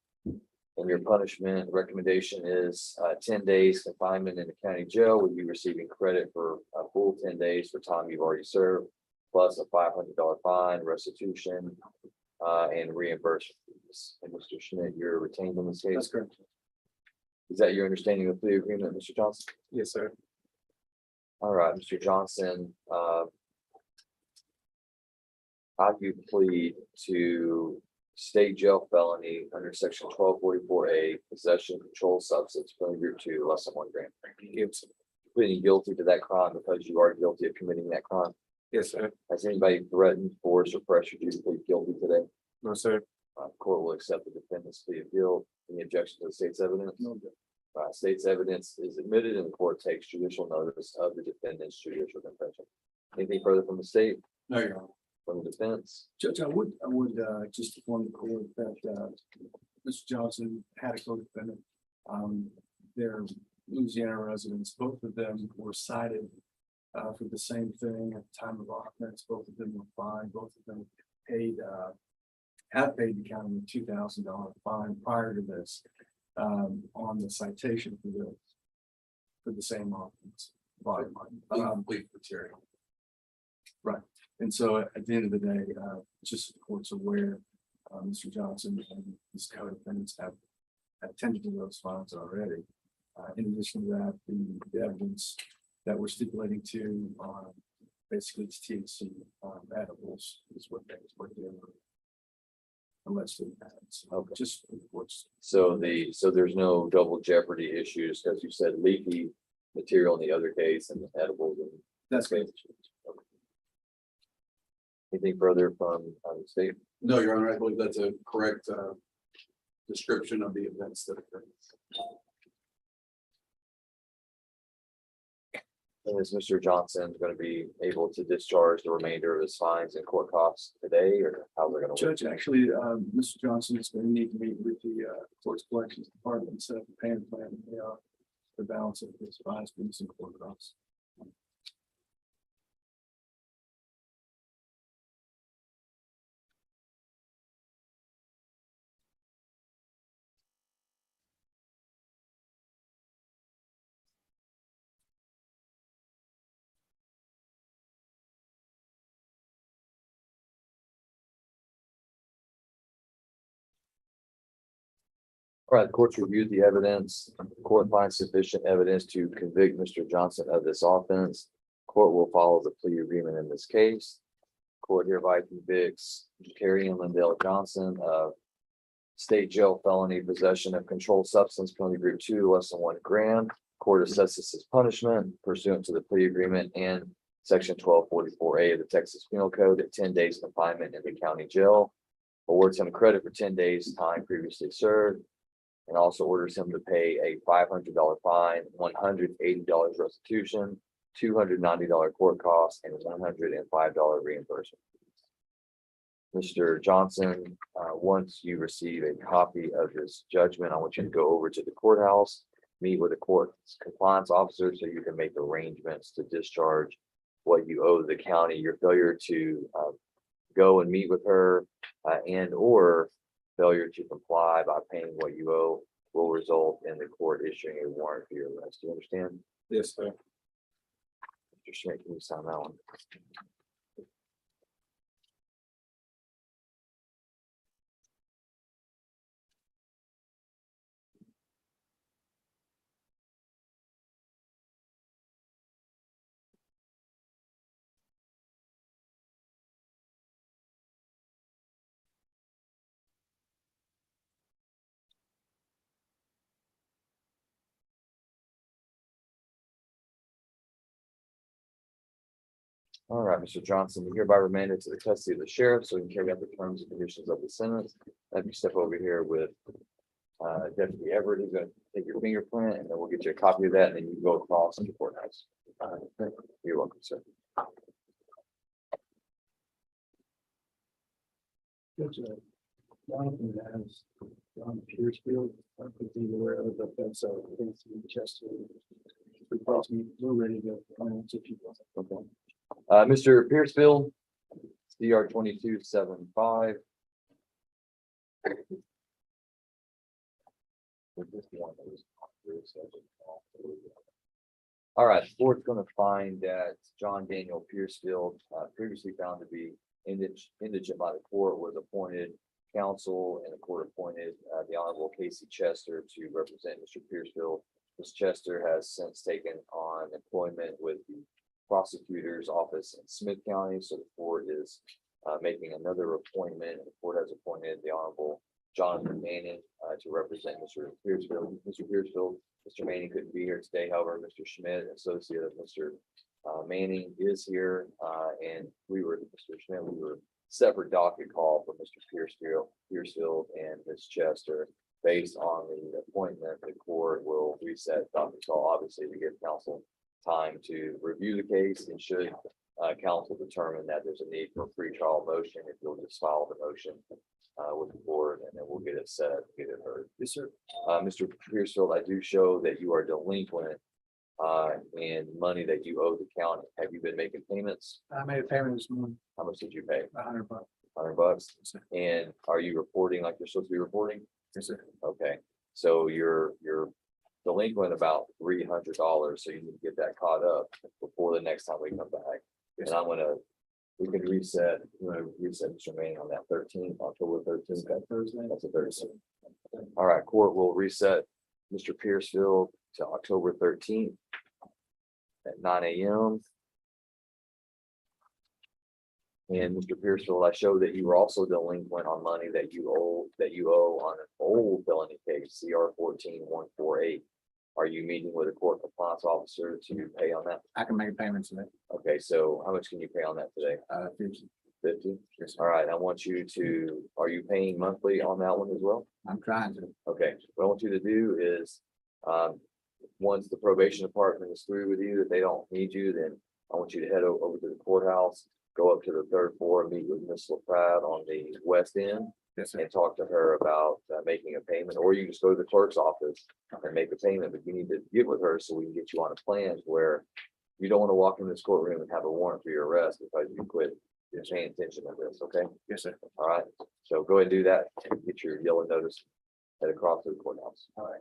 And your punishment recommendation is 10 days confinement in the county jail. Would be receiving credit for a full 10 days for time you've already served, plus a $500 fine, restitution, and reimbursement. And Mr. Schmidt, you're retained in this case. That's correct. Is that your understanding of the plea agreement, Mr. Johnson? Yes, sir. All right, Mr. Johnson. How do you plead to state jail felony under section 1244A, possession of controlled substance, penalty group 2 less than 1 gram? Pleading guilty to that crime because you are guilty of committing that crime. Yes, sir. Has anybody threatened, forced, or pressured you to plead guilty today? No, sir. Court will accept the defendant's plea of guilt. Any objection to the state's evidence? No. State's evidence is admitted and the court takes judicial notice of the defendant's judicial confession. Anything further from the state, No, Your Honor. from the defense? Judge, I would just inform the court that Mr. Johnson had a co-defendant. They're Louisiana residents. Both of them were cited for the same thing at the time of offense. Both of them were fined. Both of them have paid the county a $2,000 fine prior to this on the citation for the same offense. Complete material. Right. And so at the end of the day, just so the court's aware, Mr. Johnson and his co-defendants have attended to those fines already. In addition to that, the evidence that we're stipulating to basically it's THC edibles is what they were doing. unless it happens. Okay. Just what's. So there's no double jeopardy issues, because you said leaky material in the other case and edibles and. That's Okay. Anything further from the state? No, Your Honor, I believe that's a correct description of the events that occurred. And is Mr. Johnson going to be able to discharge the remainder of his fines and court costs today, or how they're going to? Judge, actually, Mr. Johnson is going to need to meet with the courts collections department and set up a payment plan. They are the balance of his fines, fees, and court costs. All right, the court's reviewed the evidence. The court finds sufficient evidence to convict Mr. Johnson of this offense. Court will follow the plea agreement in this case. Court hereby convicts Carrie and Lindell Johnson of state jail felony possession of controlled substance penalty group 2 less than 1 gram. Court assesses his punishment pursuant to the plea agreement and section 1244A of the Texas Penal Code at 10 days confinement in the county jail. Awards him credit for 10 days time previously served. And also orders him to pay a $500 fine, $180 restitution, $290 court costs, and $105 reimbursement. Mr. Johnson, once you receive a copy of this judgment, I want you to go over to the courthouse, meet with the court's compliance officer so you can make arrangements to discharge what you owe the county. Your failure to go and meet with her and or failure to comply by paying what you owe will result in the court issuing a warrant for your arrest. Do you understand? Yes, sir. Mr. Schmidt, can you sign that one? All right, Mr. Johnson, you hereby remanded to the custody of the sheriff so he can carry out the terms and conditions of the sentence. Have you step over here with Deputy Everett, who's going to take your fingerprint, and then we'll get you a copy of that, and then you can go across to the courthouse. You're welcome, sir. Judge, Jonathan has John Piercefield, I think he's aware of the fence out against the Chester. We're ready to finance if you want. Okay. Mr. Piercefield, DR 2275. All right, the board's going to find that John Daniel Piercefield, previously found to be indigent by the court, was appointed counsel, and the court appointed the Honorable Casey Chester to represent Mr. Piercefield. Ms. Chester has since taken on employment with the prosecutor's office in Smith County, so the court is making another appointment. The court has appointed the Honorable Jonathan Manning to represent Mr. Piercefield. Mr. Piercefield, Mr. Manning couldn't be here today. However, Mr. Schmidt, associate of Mr. Manning, is here, and Mr. Schmidt, we were separate docket call for Mr. Piercefield and Ms. Chester. Based on the appointment, the court will reset docket call, obviously, to give counsel time to review the case, and should counsel determine that there's a need for a pretrial motion, if you'll just file the motion with the board, and then we'll get it set, get it heard. Yes, sir. Mr. Piercefield, I do show that you are delinquent in money that you owe the county. Have you been making payments? I made a payment this morning, How much did you pay? $100. $100? And are you reporting like you're supposed to be reporting? Yes, sir. Okay, so you're delinquent about $300, so you need to get that caught up before the next time we come back. Yes, And we can reset, Mr. Manning on that 13th, October 13th. That Thursday. That's a Thursday. All right, court will reset Mr. Piercefield to October 13th at 9 a.m. And Mr. Pearsall, I showed that you were also delinquent on money that you owe on an old felony case, CR 14148. Are you meeting with a court compliance officer to pay on that? I can make a payment today. Okay, so how much can you pay on that today? 50? Yes, All right, I want you to, are you paying monthly on that one as well? I'm trying to. Okay, what I want you to do is, once the probation department is through with you, if they don't need you, then I want you to head over to the courthouse, go up to the third floor, meet with Miss LaPrade on the west end Yes, sir. and talk to her about making a payment, or you just go to the clerk's office and make a payment, but you need to get with her so we can get you on a plan where you don't want to walk in this courtroom and have a warrant for your arrest because you quit paying attention to this, okay? Yes, sir. All right, so go ahead and do that and get your yellow notice head across to the courthouse. All right.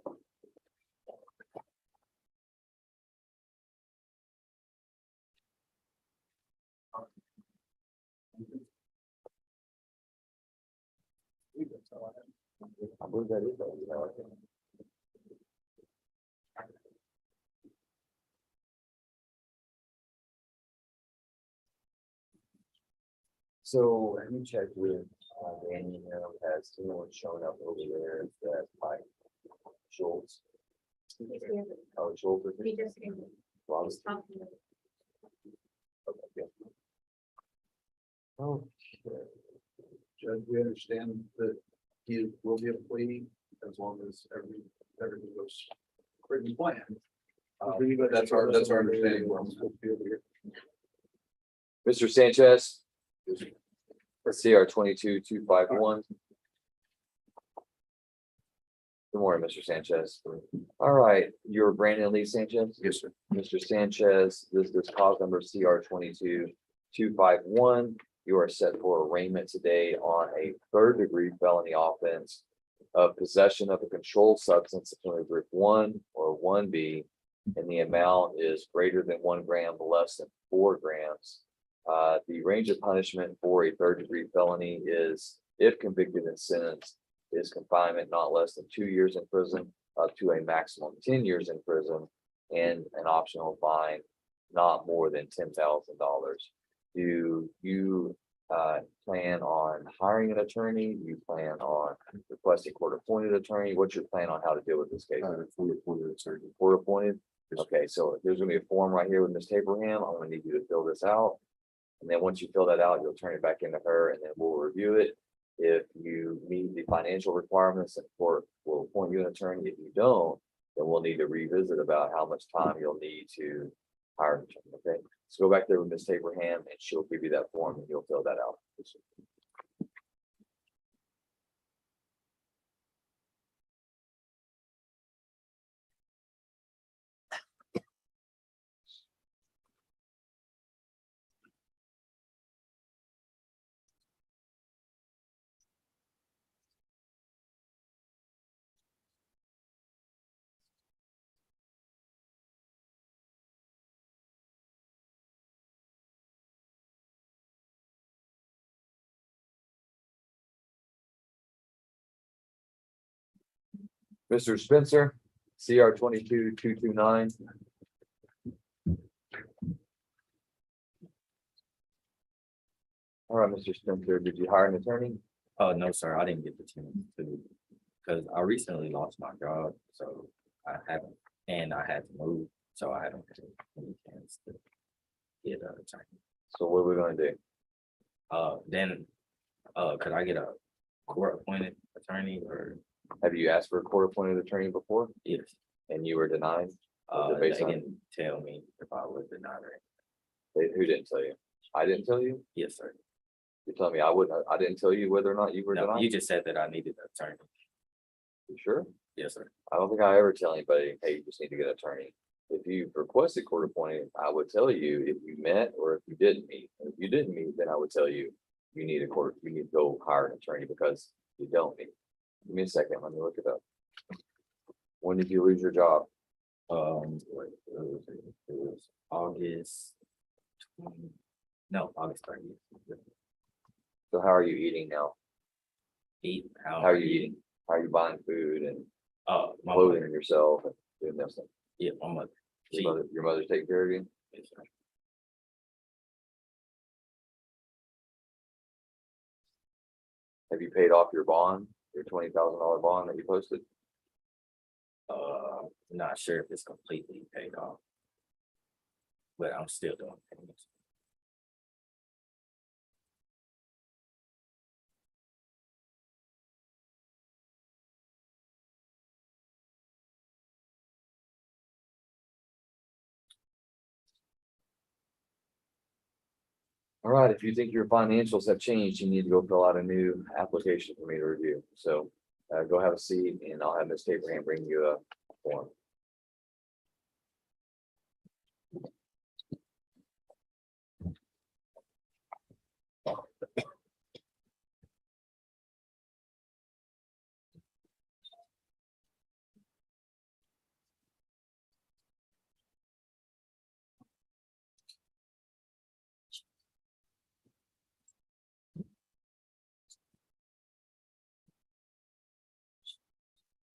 I believe that is, I think. So let me check with Danny, has anyone shown up over there that like Schultz? Oh, Schultz. is He here? just. Well, I was- okay, good. Okay. Judge, we understand that he will be a plea as long as everything goes written plan. That's our understanding. Mr. Sanchez. Let's see, our 22-251. Good morning, Mr. Sanchez. All right, you're Brandon Lee Sanchez? Yes, sir. Mr. Sanchez, this is cause number CR 22-251. You are set for arraignment today on a third-degree felony offense of possession of a controlled substance of group 1 or 1B, and the amount is greater than 1 gram, less than 4 grams. The range of punishment for a third-degree felony is, if convicted and sentenced, is confinement not less than 2 years in prison, up to a maximum 10 years in prison, and an optional fine not more than $10,000. Do you plan on hiring an attorney? Do you plan on requesting court-appointed attorney? What's your plan on how to deal with this case? Court-appointed attorney. Court-appointed? Okay, so there's gonna be a form right here with Ms. Abraham. I'm gonna need you to fill this out. And then once you fill that out, you'll turn it back into her and then we'll review it. If you meet the financial requirements, the court will appoint you an attorney. If you don't, then we'll need to revisit about how much time you'll need to hire an attorney, okay? So go back there with Ms. Abraham and she'll give you that form and you'll fill that out. Mr. Spencer, CR 22-229. All right, Mr. Spencer, did you hire an attorney? Oh, no, sir, I didn't get the chance to, because I recently lost my job, so I haven't, and I had to move, so I haven't had any chance to get an attorney. So what are we gonna do? Then, could I get a court-appointed attorney or, Have you asked for a court-appointed attorney before yes, and you were denied? they based on- didn't tell me if I was denied or, Who didn't tell you? I didn't tell you? yes, sir. You told me I didn't tell you whether or not you were No, denied? you just said that I needed an attorney. You sure? Yes, sir. I don't think I ever tell anybody, hey, you just need to get an attorney. If you requested court appointed, I would tell you if you met or if you didn't meet. And if you didn't meet, then I would tell you, you need to go hire an attorney because you don't meet. Give me a second, let me look it up. When did you lose your job? It was August. No, August 30th. So how are you eating now? How How are you eating? How are you buying food and My clothing mother, yourself and doing this thing? yeah, my mother. Your mother's taking care of you? Yes, sir. Have you paid off your bond, your $20,000 bond that you posted? Not sure if it's completely paid off. But I'm still doing payments. All right, if you think your financials have changed, you need to go fill out a new application for me to review. So go have a seat and I'll have Ms. Abraham bring you a form.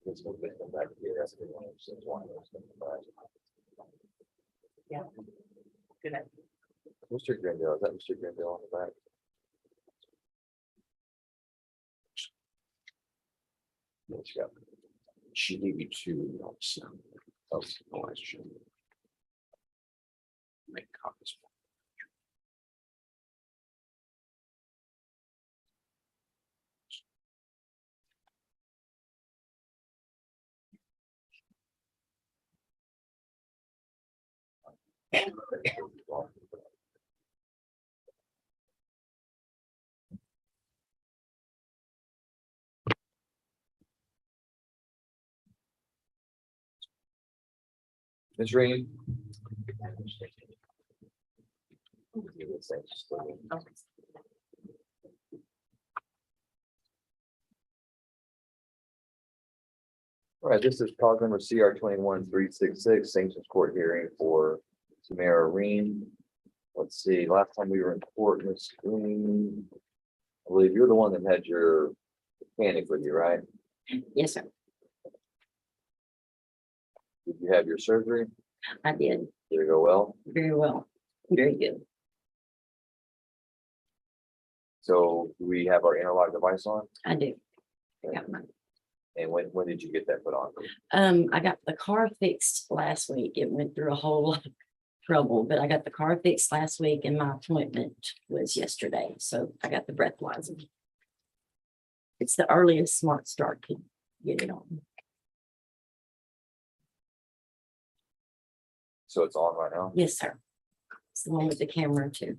This will be come back here. That's the one, since one of those things, but- Yeah. Good. Mr. Grindale, is that Mr. Grindale on the back? Yes, yeah. She gave you two notes. Oh, Question. Make copies. Ms. Reed? All right, this is cause number CR 21366, sanctions court hearing for Tamara Reen. Let's see, last time we were in court, Ms. Green, I believe you're the one that had your mechanic with you, right? Yes, sir. Did you have your surgery? I did Did it go well? very well. Very good. So do we have our interlock device on? I do. I got mine. And when did you get that put on? I got the car fixed last week. It went through a whole lot of trouble, but I got the car fixed last week and my appointment was yesterday. So I got the breathalyzer. It's the earliest Smart Start can get it on. So it's on right now? Yes, sir. It's the one with the camera too.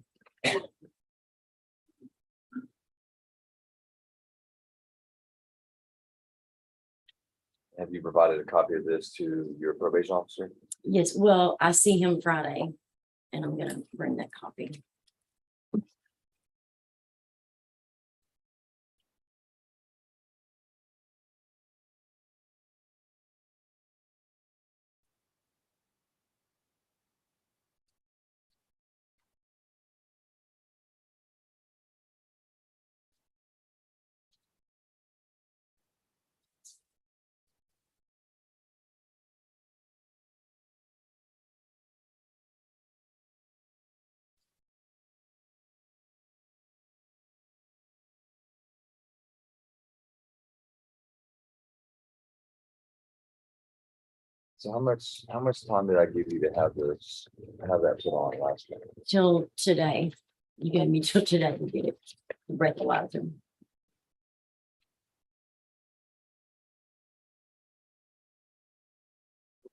Have you provided a copy of this to your probation officer? Yes, well, I see him Friday and I'm gonna bring that copy. So how much time did I give you to have this, have that put on last night? Till today. You gave me till today to get it, the breathalyzer.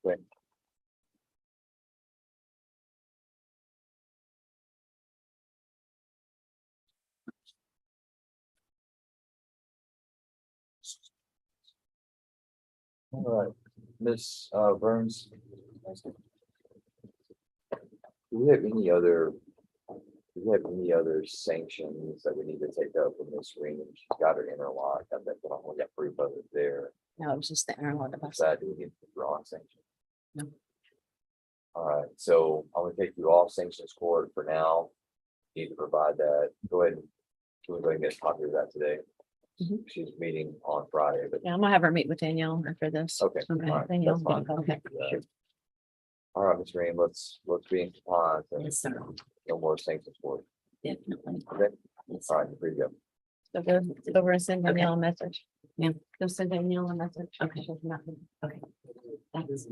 Okay. All right, Ms. Burns. Do we have any other? Do we have any other sanctions that we need to take up with Ms. Green? She's got her interlock, I've been put on, we got proof of it there. No, it was just the interlock device. That do we need to draw on sanction? No. All right, so I'm gonna take you off sanctions court for now. Need to provide that. Go ahead. Can we go ahead and get a copy of that today? Mhm. She's meeting on Friday, but Yeah, I'm gonna have her meet with Danielle after this. okay. Okay, all right, Danielle, that's fine. okay, sure. All right, Ms. Green, let's be in compliance and Yes, sir. no more sanctions court. Definitely. Okay, Yes, all sir. right, here you go. So go over and send Danielle a message. Yeah. Go send Danielle a message. Okay. Okay. Thanks.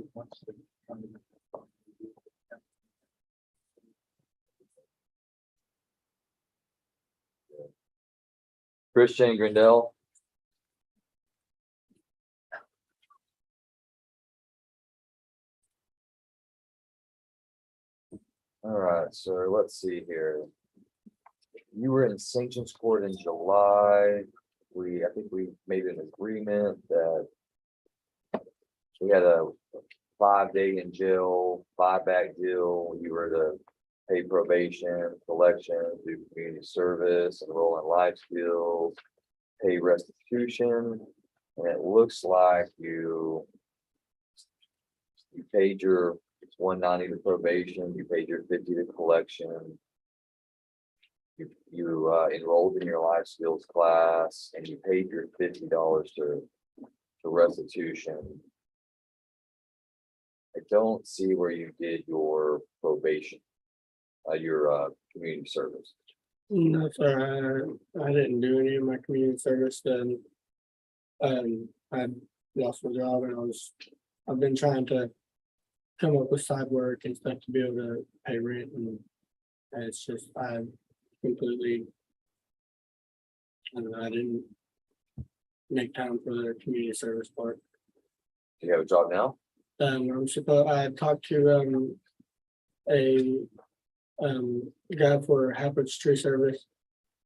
Christian Grindell. All right, so let's see here. You were in sanctions court in July. I think we made an agreement that we had a 5-day in jail, 5-back deal. You were to pay probation, collection, do community service, enroll in life skills, pay restitution. And it looks like you paid your 190 to probation, you paid your 50 to collection. You enrolled in your life skills class and you paid your $50 to restitution. I don't see where you did your probation, your community service. No, sir, I didn't do any of my community service then. I lost my job and I've been trying to come up with side work and stuff to be able to pay rent and it's just, I completely. And I didn't make time for the community service part. Do you have a job now? I talked to, a guy for Happens Tree Service.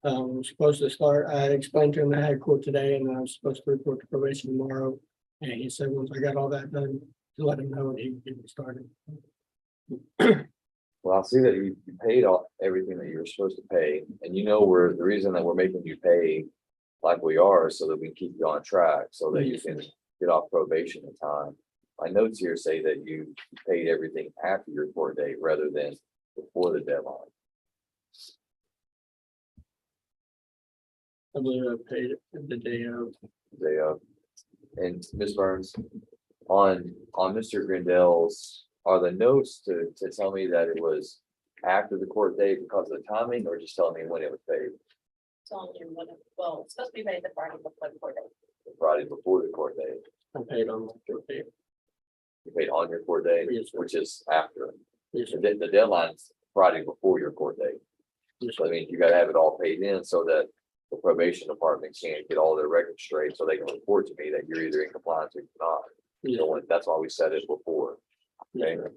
I'm supposed to start, I explained to him I had court today and I was supposed to report to probation tomorrow. And he said, once I got all that done, to let him know and he can get me started. Well, I see that you paid everything that you were supposed to pay, and the reason that we're making you pay like we are, so that we can keep you on track, so that you can get off probation in time. My notes here say that you paid everything after your court date rather than before the deadline. I believe I paid it the day of. And Ms. Burns, on Mr. Grindell's, are the notes to tell me that it was after the court date because of the timing, or just telling me when it was paid? Telling you when, well, it's supposed to be paid the Friday before the court date. The Friday before the court date. I paid on my court date. You paid on your court date, Yes, sir. which is after. Yes, sir. The deadline's Friday before your court date. Yes, So I sir. mean, you gotta have it all paid in so that the probation department can get all their records straight, so they can report to me that you're either in compliance or you're not. Yes, So that's why we said it before. Okay. sir.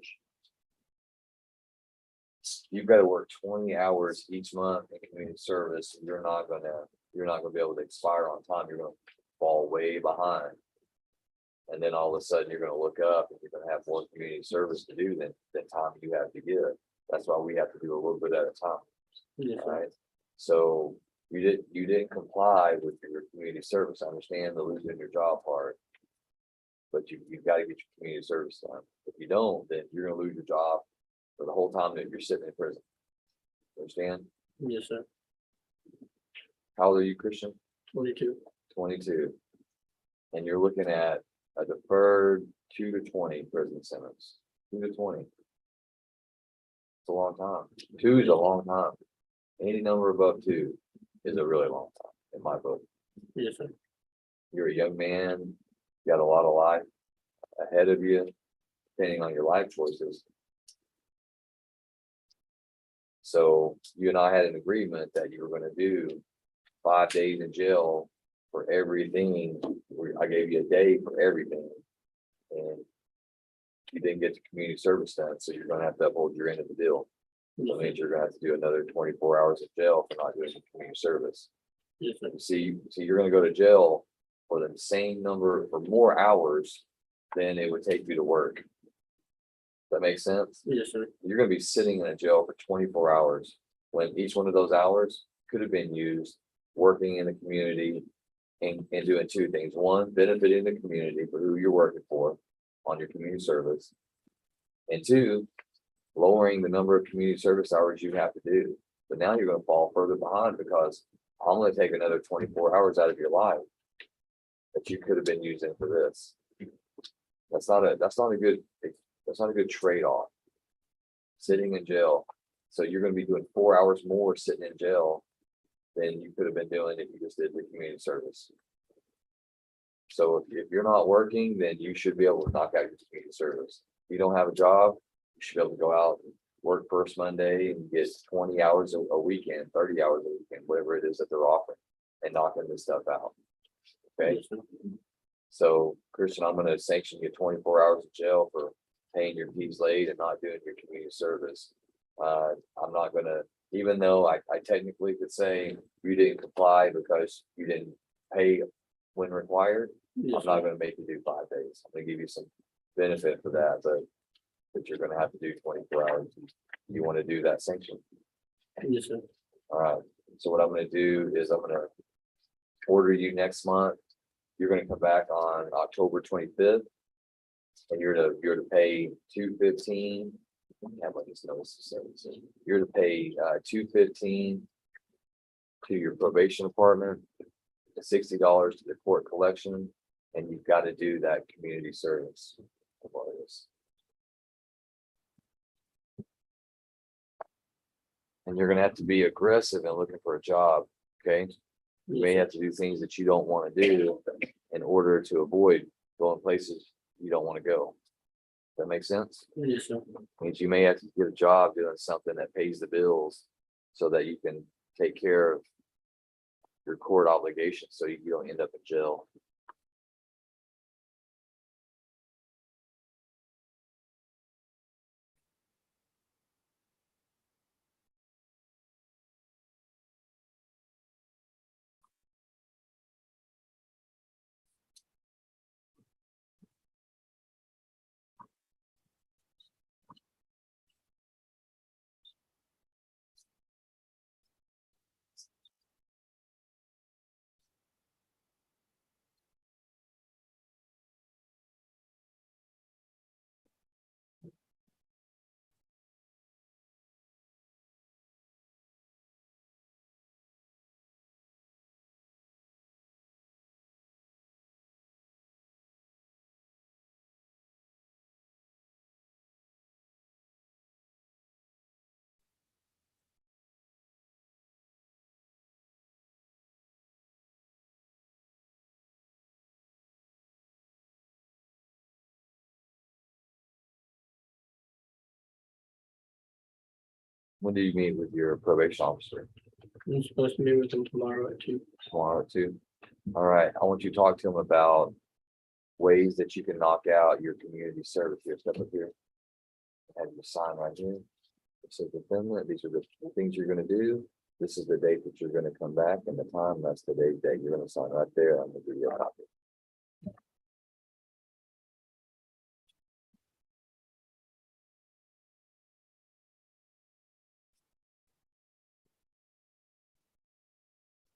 You've got to work 20 hours each month in community service. You're not gonna be able to expire on time. You're gonna fall way behind. And then all of a sudden, you're gonna look up and you're gonna have more community service to do than time you have to give. That's why we have to do a little bit at a time. Yes, All sir. right, so you didn't comply with your community service. I understand the losing your job part. But you've got to get your community service done. If you don't, then you're gonna lose your job for the whole time that you're sitting in prison. Understand? Yes, sir. How old are you, Christian? 22. 22. And you're looking at a deferred 2 to 20 prison sentence. 2 to 20. It's a long time. 2 is a long time. Any number above 2 is a really long time in my book. Yes, sir. You're a young man, you got a lot of life ahead of you, depending on your life choices. So you and I had an agreement that you were gonna do 5 days in jail for everything. I gave you a day for everything. And you didn't get the community service done, so you're gonna have to uphold your end of the deal. That means you're gonna have to do another 24 hours of jail for not doing the community service. Yes, sir. See, you're gonna go to jail for the same number, for more hours than it would take you to work. That makes sense? Yes, sir. You're gonna be sitting in a jail for 24 hours, when each one of those hours could have been used working in the community and doing 2 things. One, benefiting the community for who you're working for on your community service. And 2, lowering the number of community service hours you have to do. But now you're gonna fall further behind because I'm gonna take another 24 hours out of your life that you could have been using for this. That's not a good trade-off. Sitting in jail. So you're gonna be doing 4 hours more sitting in jail than you could have been doing if you just did the community service. So if you're not working, then you should be able to knock out your community service. If you don't have a job, you should be able to go out and work first Monday and get 20 hours a weekend, 30 hours a weekend, whatever it is that they're offering, and knocking this stuff out. Okay, so Christian, I'm gonna sanction you 24 hours of jail for paying your fees late and not doing your community service. I'm not gonna, even though I technically could say you didn't comply because you didn't pay when required, I'm not gonna make you do 5 days. I'm gonna give you some benefit for that, but you're gonna have to do 24 hours. You wanna do that sanction? Yes, sir. All right, so what I'm gonna do is I'm gonna order you next month. You're gonna come back on October 25th. And you're to pay $215. Have like this notice to say, you're to pay $215 to your probation department, $60 to the court collection, and you've got to do that community service. And you're gonna have to be aggressive and looking for a job, okay? You may have to do things that you don't want to do in order to avoid going places you don't want to go. That makes sense? Yes, sir. Means you may have to get a job doing something that pays the bills so that you can take care of your court obligations, so you don't end up in jail. When do you meet with your probation officer? I'm supposed to meet with them tomorrow at 2. Tomorrow too? All right, I want you to talk to him about ways that you can knock out your community service here, step up here. Have your sign right here. It says defendant, these are the things you're gonna do. This is the date that you're gonna come back, and the time, that's the date that you're gonna sign right there. I'm gonna give you a copy.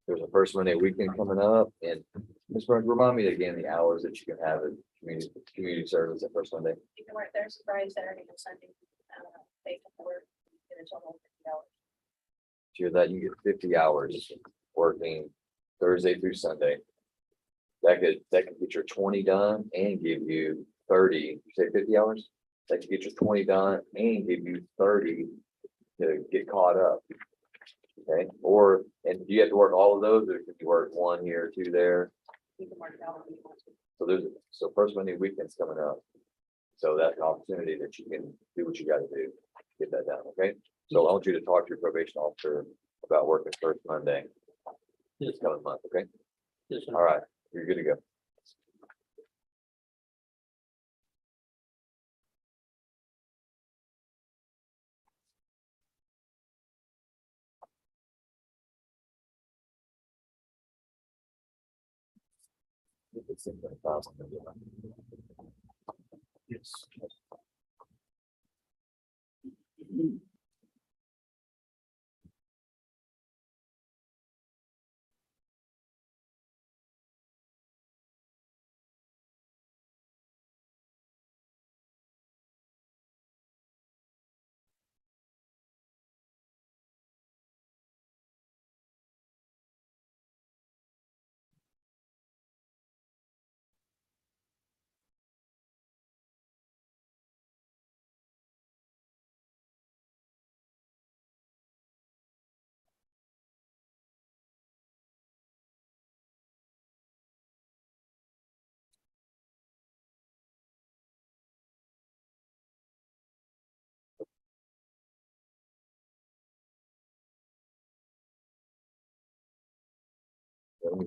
There's a first Monday weekend coming up, and Ms. Burns, remind me again the hours that you can have in community service at first Monday. You can work Thursday, Friday, Saturday, and Sunday. They can work, get a total of 50 hours. Hear that, you get 50 hours working Thursday through Sunday. That could get your 20 done and give you 30. You say 50 hours? That could get your 20 done and give you 30 to get caught up. Okay, and you have to work all of those, or can you work 1 here, 2 there? You can work it out when you want to. So first Monday weekend's coming up. So that's an opportunity that you can do what you gotta do, get that done, okay? So I want you to talk to your probation officer about working first Monday this coming month, okay? Yes, sir. All right, you're good to go. It's in the 1,000. Yes. Good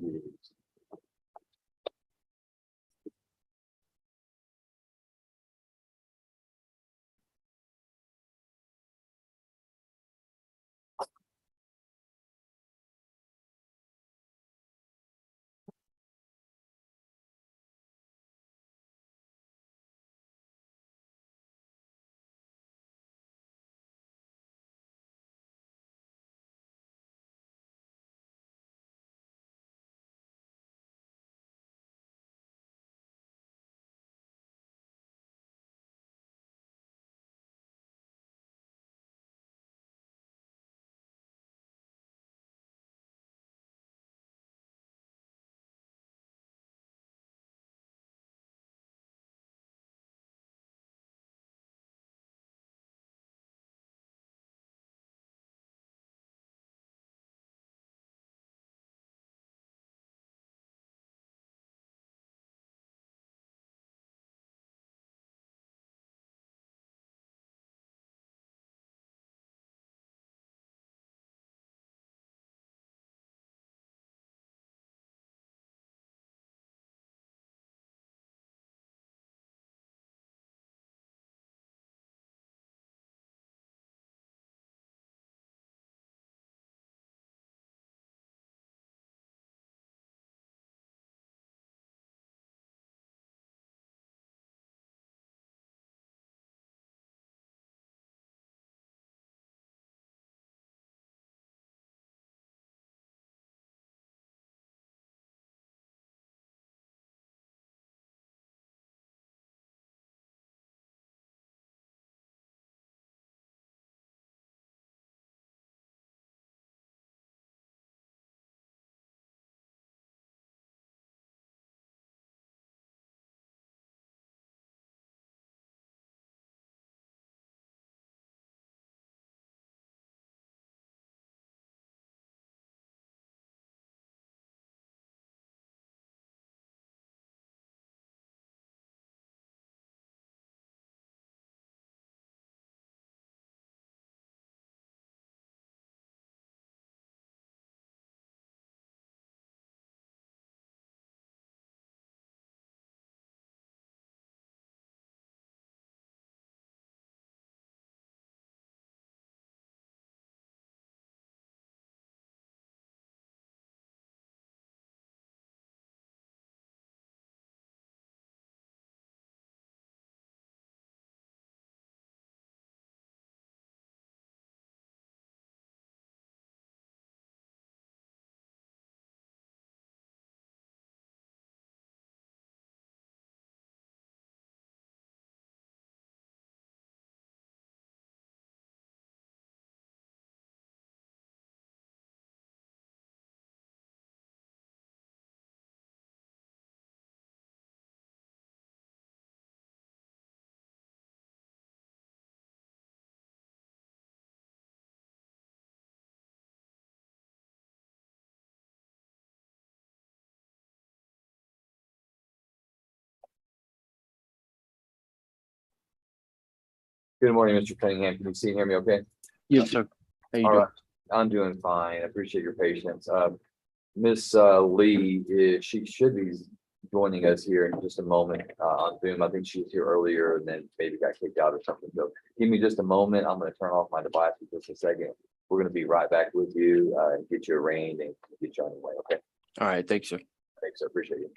morning, Mr. Cunningham. Can you see and hear me okay? Yes, sir. How you All doing? right, I'm doing fine. I appreciate your patience. Miss Lee, she should be joining us here in just a moment on Zoom. I think she was here earlier and then maybe got kicked out or something. So give me just a moment. I'm going to turn off my device for just a second. We're going to be right back with you and get you arraigned and get you on your way. Okay. All right, thanks, sir. Thanks. I appreciate you.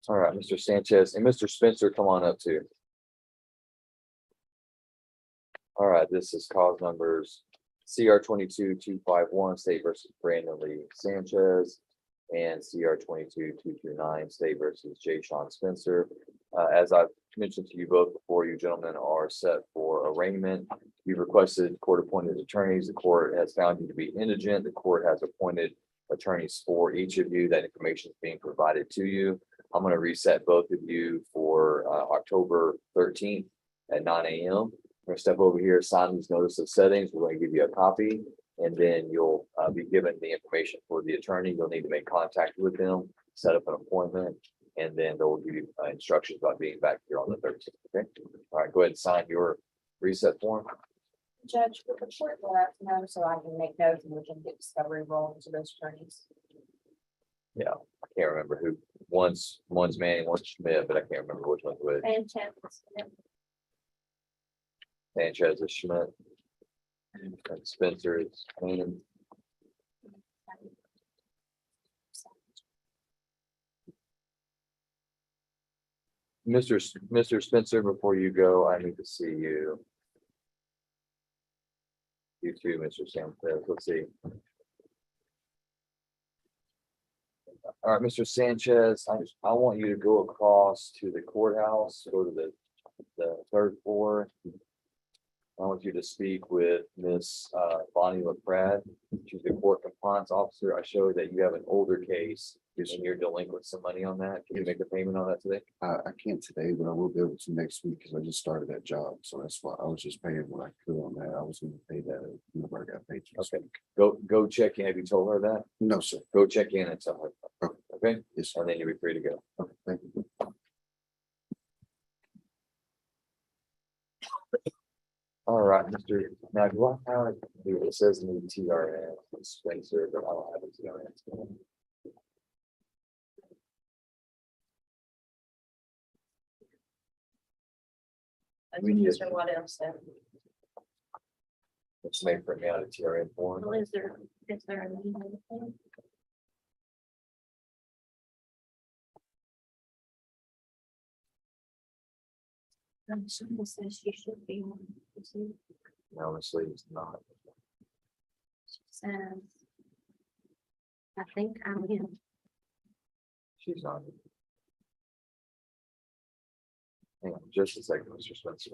All right, Mr. Sanchez and Mr. Spencer, come on up too. All right, this is cause numbers CR 22-251 State versus Brandon Lee Sanchez and CR 22-229 State versus Jay Sean Spencer. As I've mentioned to you both before, you gentlemen are set for arraignment. You've requested court-appointed attorneys. The court has found you to be indigent. The court has appointed attorneys for each of you. That information is being provided to you. I'm going to reset both of you for October 13th at 9 a.m. We're going to step over here, sign these notice of settings. We're going to give you a copy, and then you'll be given the information for the attorney. You'll need to make contact with them, set up an appointment, and then they'll give you instructions about being back here on the 13th. Okay. All right. Go ahead and sign your reset form. Judge, would the court let us know so I can make notes and we can get discovery rolling to those attorneys? Yeah, I can't remember who. One's Manning, one's Schmidt, but I can't remember which one's which. Sanchez is Schmidt. And Spencer is Manning. Mr. Spencer, before you go, I need to see you. You too, Mr. Sanchez. Let's see. All right, Mr. Sanchez, I want you to go across to the courthouse, go to the third floor. I want you to speak with Miss Bonnie LaPrade. She's the court compliance officer. I showed that you have an older case and you're delinquent some money on that. Can you make a payment on that today? I can't today, but I will be able to next week because I just started that job. So that's why I was just paying what I could on that. I was gonna pay that whenever I got paid. Okay, go check in. Have you told her that? No, sir. Go check in and tell her. Okay, Yes, sir. and then you'll be free to go. Okay, thank you. All right, Mr. Now, do I have, it says new TRN Spencer, but I don't have a TRN. We need So what else then? It's made for me out of TRN form. Well, is there a need? Someone says you should be on. Honestly, it's not. Says. I think I'm in. She's not. Hang on just a second, Mr. Spencer.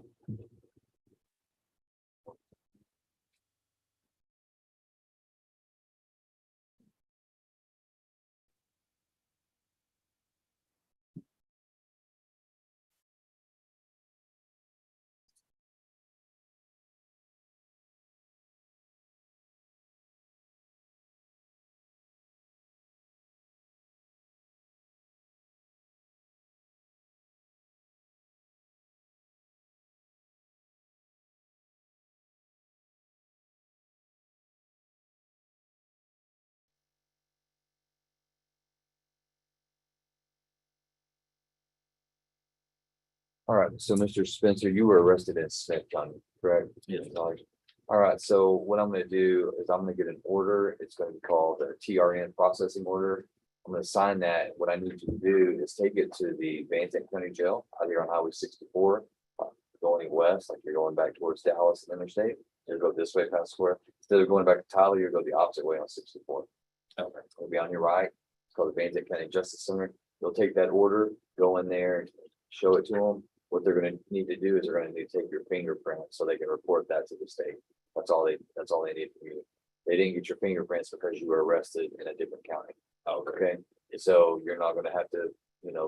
All right, so Mr. Spencer, you were arrested in Smith County, correct? Yes. All right, so what I'm gonna do is I'm gonna get an order. It's gonna be called the TRN processing order. I'm gonna sign that. What I need you to do is take it to the Van Zandt County Jail out here on Highway 64. Going west, like you're going back towards Dallas and Interstate. You go this way past square. Instead of going back to Tyler, you go the opposite way on 64. Okay, it'll be on your right. It's called the Van Zandt County Justice Center. You'll take that order, go in there, show it to them. What they're gonna need to do is they're gonna need to take your fingerprint so they can report that to the state. That's all they need from you. They didn't get your fingerprints because you were arrested in a different county. Okay, so you're not gonna have to,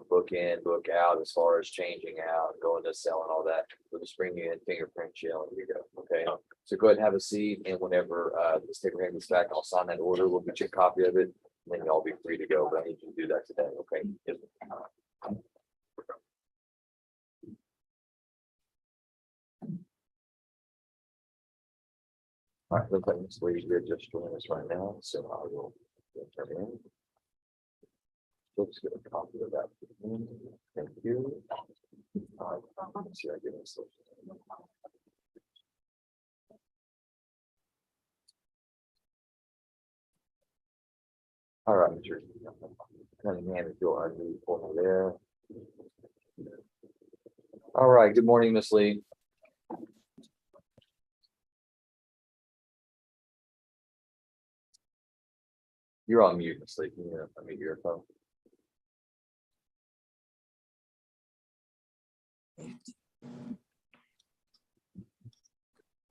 book in, book out as far as changing out, going to cell and all that. We'll just bring you in, fingerprint jail, and you go. Okay, so go ahead and have a seat, and whenever the state hand gets back, I'll sign that order. We'll get you a copy of it, and then y'all be free to go. But I need you to do that today. Okay. All right, looks like Ms. Lee here just joining us right now, so I will get her in. Let's get a copy of that. Thank you. All right, let's see, I get this. All right, Mr. Cunningham, if you'll undo for me there. All right, good morning, Miss Lee. You're on mute, Miss Lee. Can you unmute your phone?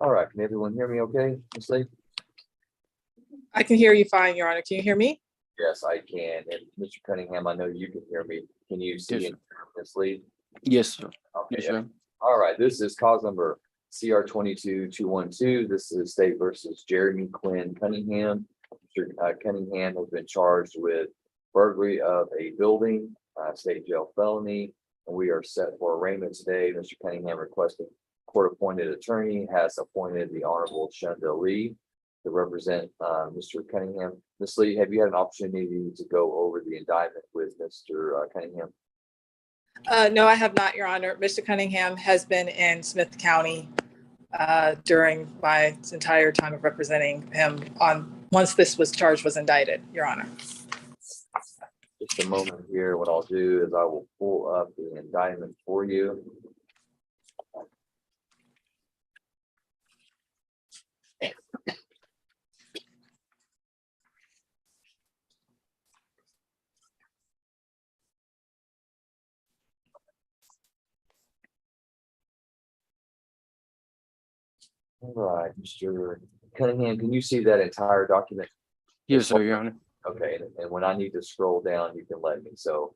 All right, can everyone hear me okay, Miss Lee? I can hear you fine, Your Honor. Can you hear me? Yes, I can. And Mr. Cunningham, I know you can hear me. Can you see Yes, and hear Miss Lee? Yes, sir. Okay, Yes, sir. all right, this is cause number CR 22-212. This is State versus Jeremy Quinn Cunningham. Mr. Cunningham has been charged with burglary of a building, state jail felony, and we are set for arraignment today. Mr. Cunningham requesting court-appointed attorney has appointed the Honorable Shunda Lee to represent Mr. Cunningham. Ms. Lee, have you had an opportunity to go over the indictment with Mr. Cunningham? No, I have not, Your Honor. Mr. Cunningham has been in Smith County during my entire time of representing him once this charge was indicted, Your Honor. Just a moment here. What I'll do is I will pull up the indictment for you. All right, Mr. Cunningham, can you see that entire document? Yes, sir, Your Honor. Okay, and when I need to scroll down, you can let me. So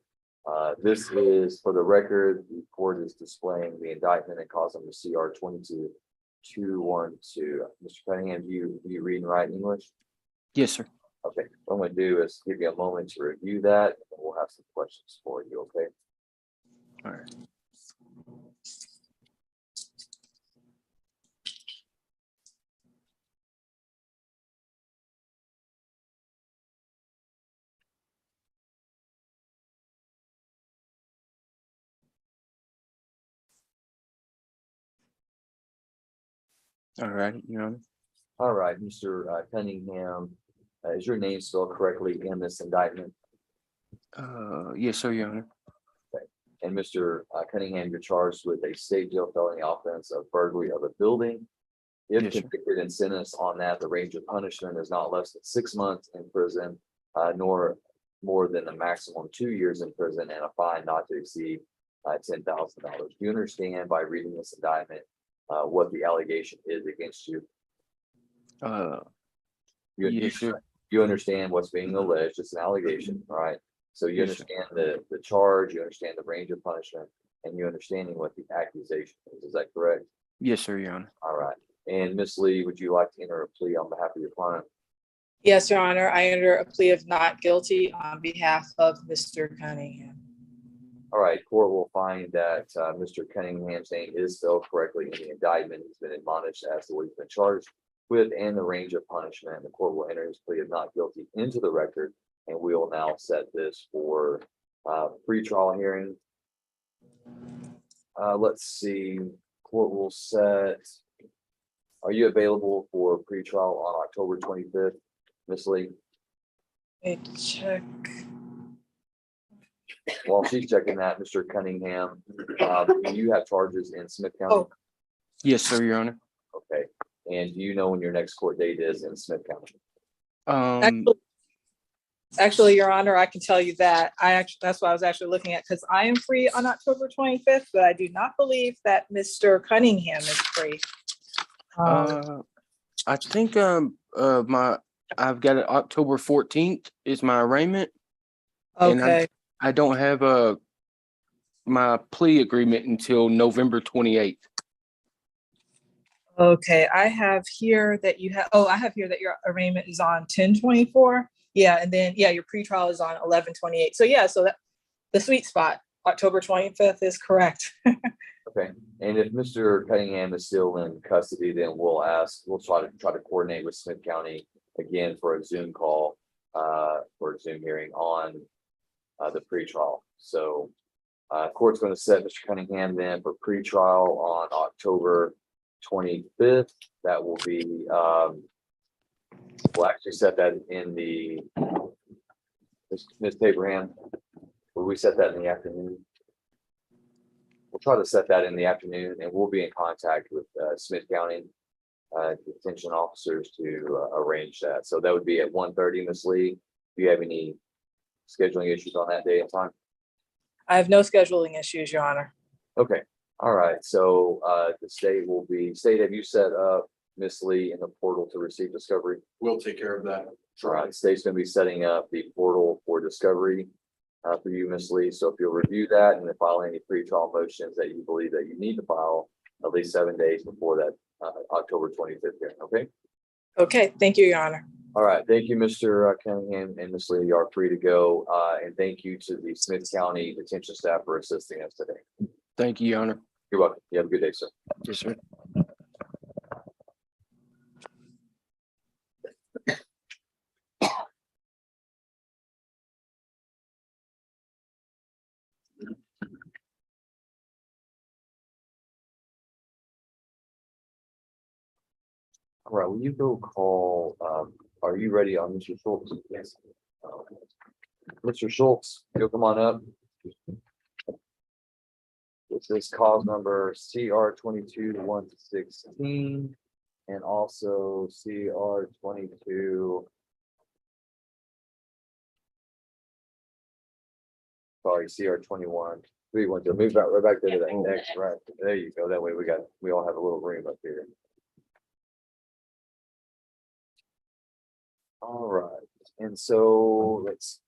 this is for the record, the court is displaying the indictment and cause number CR 22-212. Mr. Cunningham, do you read and write English? Yes, sir. Okay, what I'm gonna do is give you a moment to review that, and we'll have some questions for you, okay? All right. All right, Your Honor. All right, Mr. Cunningham, is your name spelled correctly in this indictment? Yes, sir, Your Honor. And Mr. Cunningham, you're charged with a state jail felony offense of burglary of a building. If Yes, sir. convicted and sentenced on that, the range of punishment is not less than 6 months in prison, nor more than the maximum 2 years in prison and a fine not to exceed $10,000. Do you understand by reading this indictment what the allegation is against you? Yes, sir. You understand what's being alleged. It's an allegation, right? So you Yes, sir. understand the charge, you understand the range of punishment, and you understanding what the accusation is. Is that correct? Yes, sir, Your Honor. All right. And Miss Lee, would you like to enter a plea on behalf of your client? Yes, Your Honor. I enter a plea of not guilty on behalf of Mr. Cunningham. All right, court will find that Mr. Cunningham's name is spelled correctly in the indictment. He's been admonished as to what he's been charged with and the range of punishment. The court will enter his plea of not guilty into the record, and we will now set this for pretrial hearing. Let's see, court will set. Are you available for pretrial on October 25th, Miss Lee? Let me check. While she's checking that, Mr. Cunningham, do you have charges in Smith County? Oh. Yes, sir, Your Honor. Okay, and do you know when your next court date is in Smith County? Actually, Your Honor, I can tell you that. That's what I was actually looking at, because I am free on October 25th, but I do not believe that Mr. Cunningham is free. I think I've got it October 14th is my arraignment. And Okay, I don't have my plea agreement until November 28th. okay. I have here that I have here that your arraignment is on 10/24. Yeah, and then, yeah, your pretrial is on 11/28. So yeah, so that the sweet spot, October 25th is correct. Okay, and if Mr. Cunningham is still in custody, then we'll try to coordinate with Smith County again for a Zoom call, for a Zoom hearing on the pretrial. So court's going to set Mr. Cunningham then for pretrial on October 25th. That will be, we'll actually set that in the, Ms. Abraham, will we set that in the afternoon? try to set that in the afternoon, and we'll be in contact with Smith County detention officers to arrange that. So that would be at 1:30, Ms. Lee. Do you have any scheduling issues on that day and time? I have no scheduling issues, Your Honor. Okay, all right. So the state will be, state, have you set up Ms. Lee in the portal to receive discovery? We'll take care of that. All right, state's gonna be setting up the portal for discovery for you, Ms. Lee. So if you'll review that and then file any pre-trial motions that you believe that you need to file at least 7 days before that October 25th hearing, okay? Okay, thank you, Your Honor. All right, thank you, Mr. Cunningham and Ms. Lee. You are free to go. And thank you to the Smith County detention staff for assisting us today. Thank you, Your Honor. You're welcome. You have a good day, sir. Yes, sir. All right, will you go call, are you ready on Mr. Schultz? Yes. Mr. Schultz, you'll come on up. This is cause number CR 22-116 and also CR 22. Sorry, CR 21. 312. Move right back there to that next, right? There you go. That way we all have a little room up here. All right, and so let's.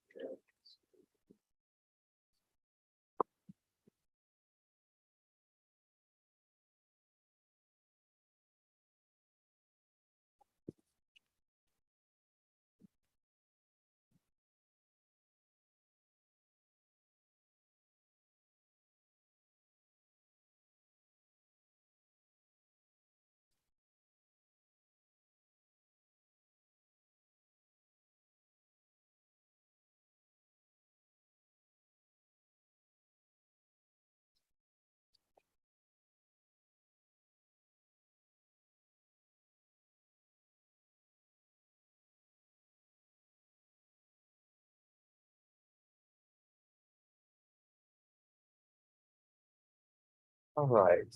All right.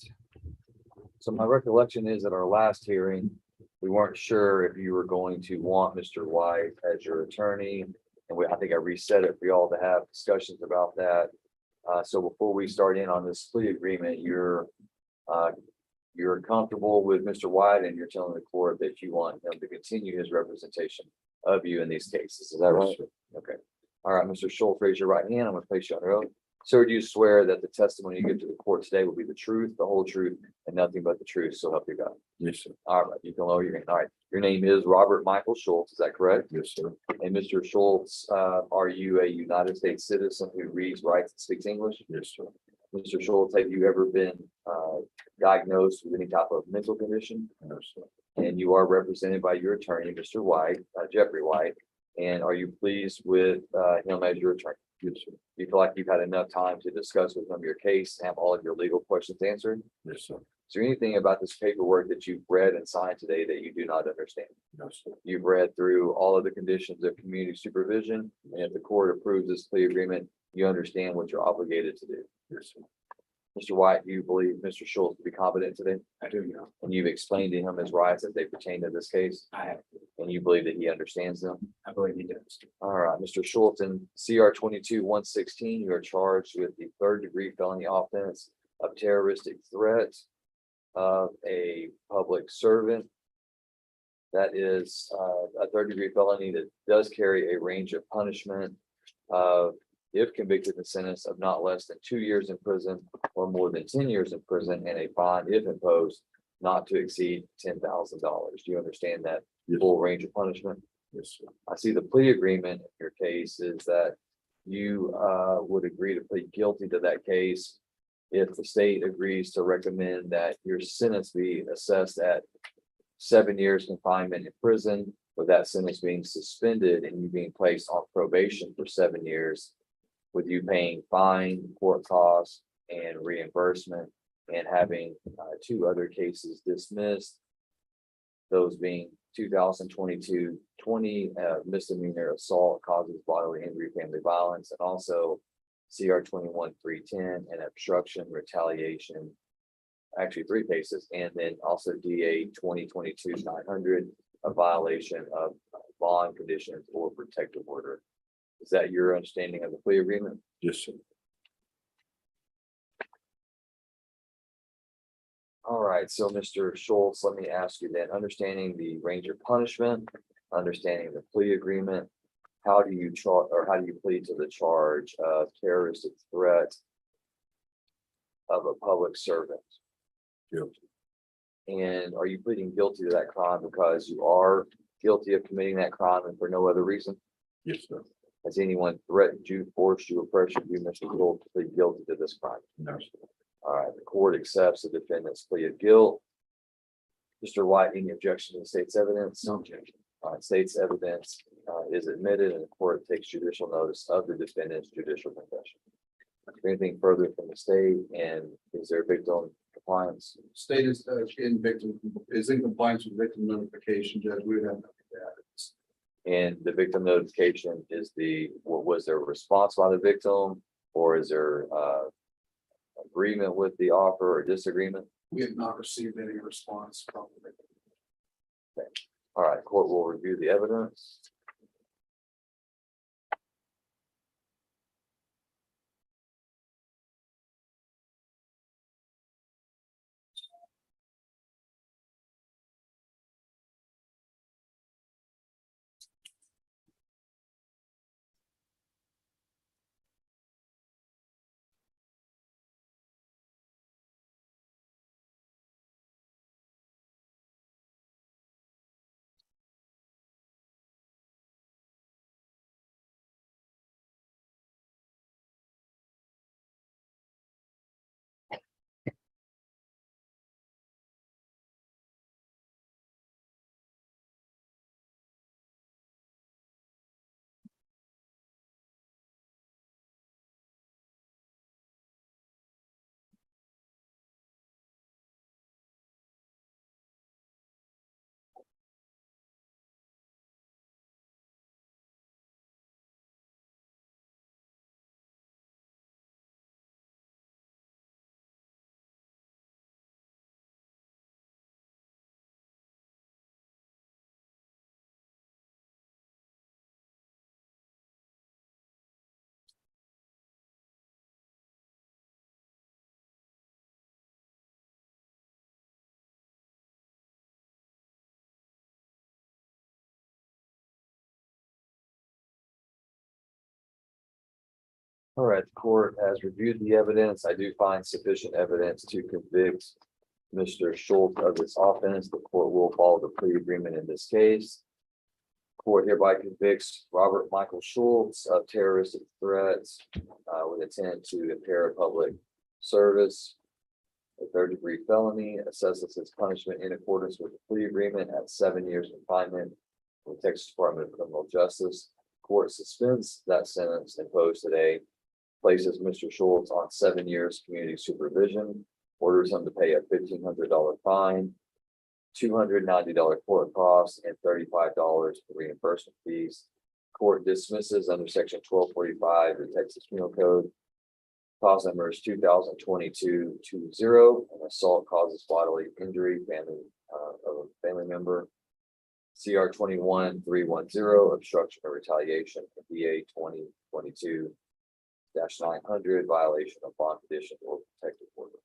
So my recollection is at our last hearing, we weren't sure if you were going to want Mr. White as your attorney. And I think I reset it for y'all to have discussions about that. So before we start in on this plea agreement, you're comfortable with Mr. White and you're telling the court that you want him to continue his representation of you in these cases. Is that right? Okay. All right, Mr. Schultz, raise your right hand. I'm going to place you on oath. Sir, do you swear that the testimony you give to the court today will be the truth, the whole truth, and nothing but the truth? So help you God. Yes, sir. All right, you can lower your hand. All right. Your name is Robert Michael Schultz. Is that correct? Yes, sir. And Mr. Schultz, are you a United States citizen who reads, writes, and speaks English? Yes, sir. Mr. Schultz, have you ever been diagnosed with any type of mental condition? No, sir. And you are represented by your attorney, Mr. White, Jeffrey White. And are you pleased with him as your attorney? Yes, sir. Do you feel like you've had enough time to discuss with him your case and have all of your legal questions answered? Yes, sir. Is there anything about this paperwork that you've read and signed today that you do not understand? No, sir. You've read through all of the conditions of community supervision, and if the court approves this plea agreement, you understand what you're obligated to do. Yes, sir. Mr. White, do you believe Mr. Schultz to be competent today? I do, yeah. And you've explained to him his rights as they pertain to this case? I have. And you believe that he understands them? I believe he does. All right, Mr. Schultz, in CR 22-116, you are charged with the 3rd-degree felony offense of terroristic threat of a public servant. That is a 3rd-degree felony that does carry a range of punishment of, if convicted and sentenced, of not less than 2 years in prison or more than 10 years in prison, and a fine, if imposed, not to exceed $10,000. Do you understand that full range of punishment? Yes, sir. I see the plea agreement in your case is that you would agree to plead guilty to that case if the state agrees to recommend that your sentence be assessed at 7 years confinement in prison, with that sentence being suspended and you being placed on probation for 7 years, with you paying fine, court costs, and reimbursement, and having 2 other cases dismissed. Those being 2022 20 misdemeanor assault causes bodily injury, family violence, and also CR 21-310, and obstruction, retaliation. Actually, 3 cases, and then also DA 2022-900, a violation of bond conditions or protective order. Is that your understanding of the plea agreement? Yes, sir. All right, so Mr. Schultz, let me ask you then, understanding the range of punishment, understanding the plea agreement, how do you how do you plead to the charge of terroristic threat of a public servant? Guilty. And are you pleading guilty to that crime because you are guilty of committing that crime and for no other reason? Yes, sir. Has anyone threatened you, forced you, or pressured you, Mr. Schultz, to plead guilty to this crime? No, sir. All right, the court accepts the defendant's plea of guilt. Mr. White, any objection to the state's evidence? No objection. All right, state's evidence is admitted and the court takes judicial notice of the defendant's judicial confession. Anything further from the state, and is there victim compliance? State is in compliance with victim notification, Judge. We would have nothing to add. And the victim notification is was there a response by the victim, or is there agreement with the offer or disagreement? We have not received any response from the victim. All right, court will review the evidence. All right, the court has reviewed the evidence. I do find sufficient evidence to convict Mr. Schultz of this offense. The court will follow the plea agreement in this case. Court hereby convicts Robert Michael Schultz of terroristic threats with intent to impair public service. A 3rd-degree felony, assesses its punishment in accordance with the plea agreement at 7 years confinement with Texas Department of Criminal Justice. Court suspends that sentence imposed today, places Mr. Schultz on 7 years community supervision, orders him to pay a $1,500 fine, $290 court costs, and $35 for reimbursement fees. Court dismisses under section 1245 of the Texas Penal Code. Cause number is 2022-20, an assault causes bodily injury of a family member. CR 21-310, obstruction or retaliation, DA 2022-900, violation of bond condition or protective order.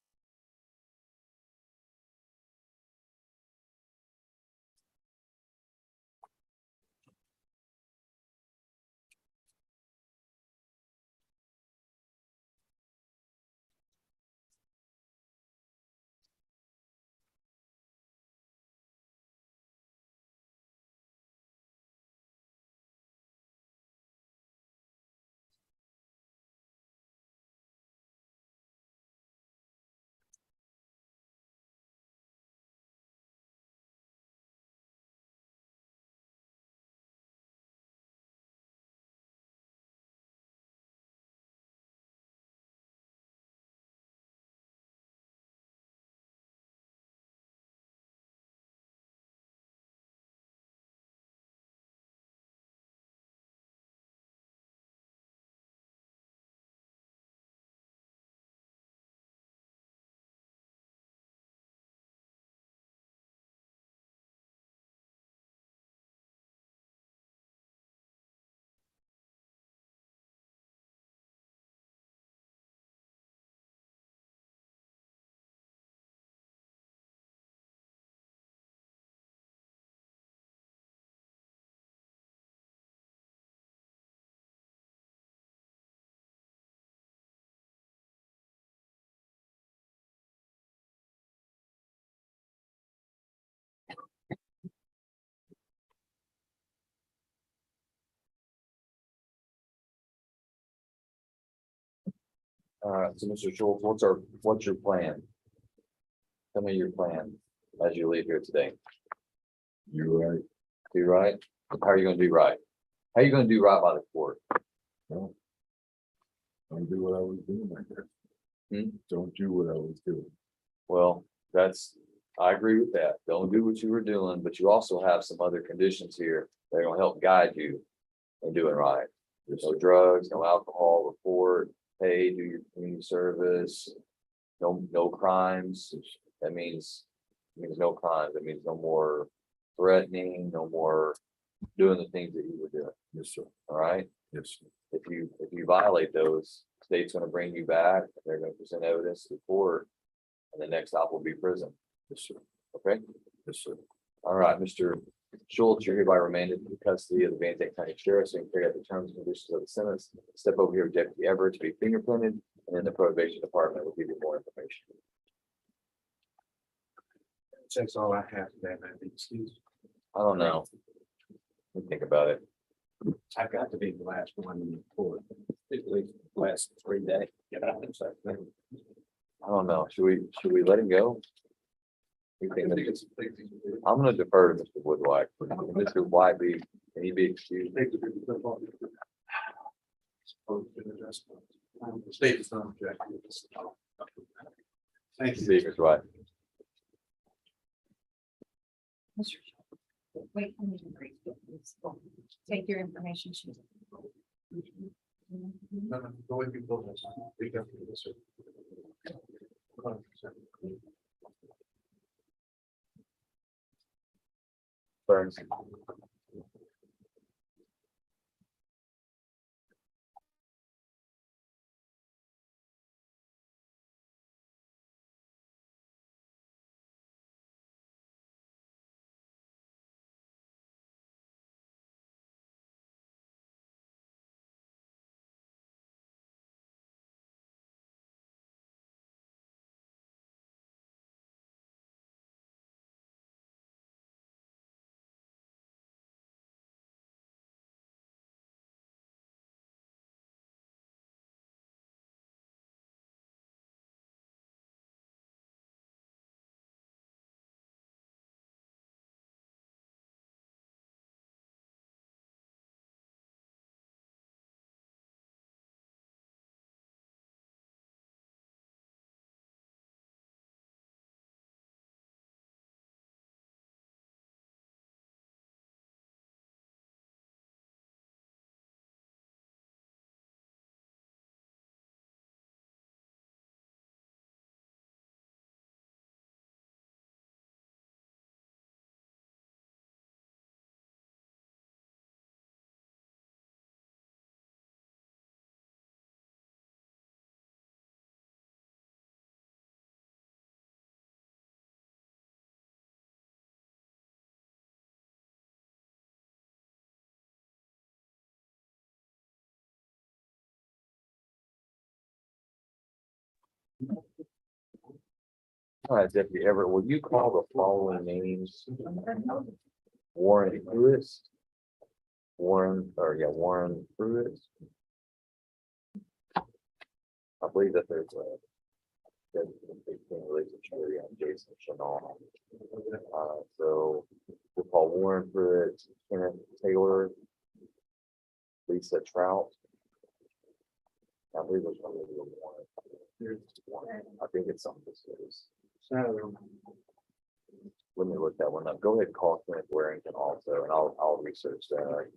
All right, so Mr. Schultz, what's your plan? Tell me your plan as you leave here today. You're right. Do right? How are you gonna do right? How are you gonna do right by the court? Don't do what I was doing right there. Hmm? Don't do what I was doing. Well, I agree with that. Don't do what you were doing, but you also have some other conditions here that are gonna help guide you in doing right. There's no drugs, no alcohol, report, pay, do your community service. No crimes. That means no crimes. That means no more threatening, no more doing the things that you were doing. Yes, sir. All right? Yes, sir. If you violate those, state's gonna bring you back, and they're gonna present evidence to the court. And the next stop will be prison. Yes, sir. Okay? Yes, sir. All right, Mr. Schultz, you're hereby remanded to the custody of the Van Zandt County Sheriff, so you can carry out the terms and conditions of the sentence. Step over here with Deputy Everett to be fingerprinted, and then the probation department will give you more information. That's all I have today, man. Excuse. I don't know. Let me think about it. I've got to be the last one in the court, at least the last 3 days. I don't know. Should we let him go? You think that- I'm gonna defer to Mr. Woodward. Mr. Whiteby, can he be excused? State is not objecting. Thank you. Speaker's right. Wait, I need to break. Take your information sheet. No, no, go with people. Be careful with this, sir. 100%. Burns. All right, Deputy Everett, will you call the following names? Warren Pruitt. Warren Pruitt. I believe that there's a relationship on Jason Chanel. So we'll call Warren Pruitt, Kenneth Taylor, Lisa Trout. I believe there's one. I think it's something this is. Let me look that one up. Go ahead and call Kenneth Warrington also, and I'll research that.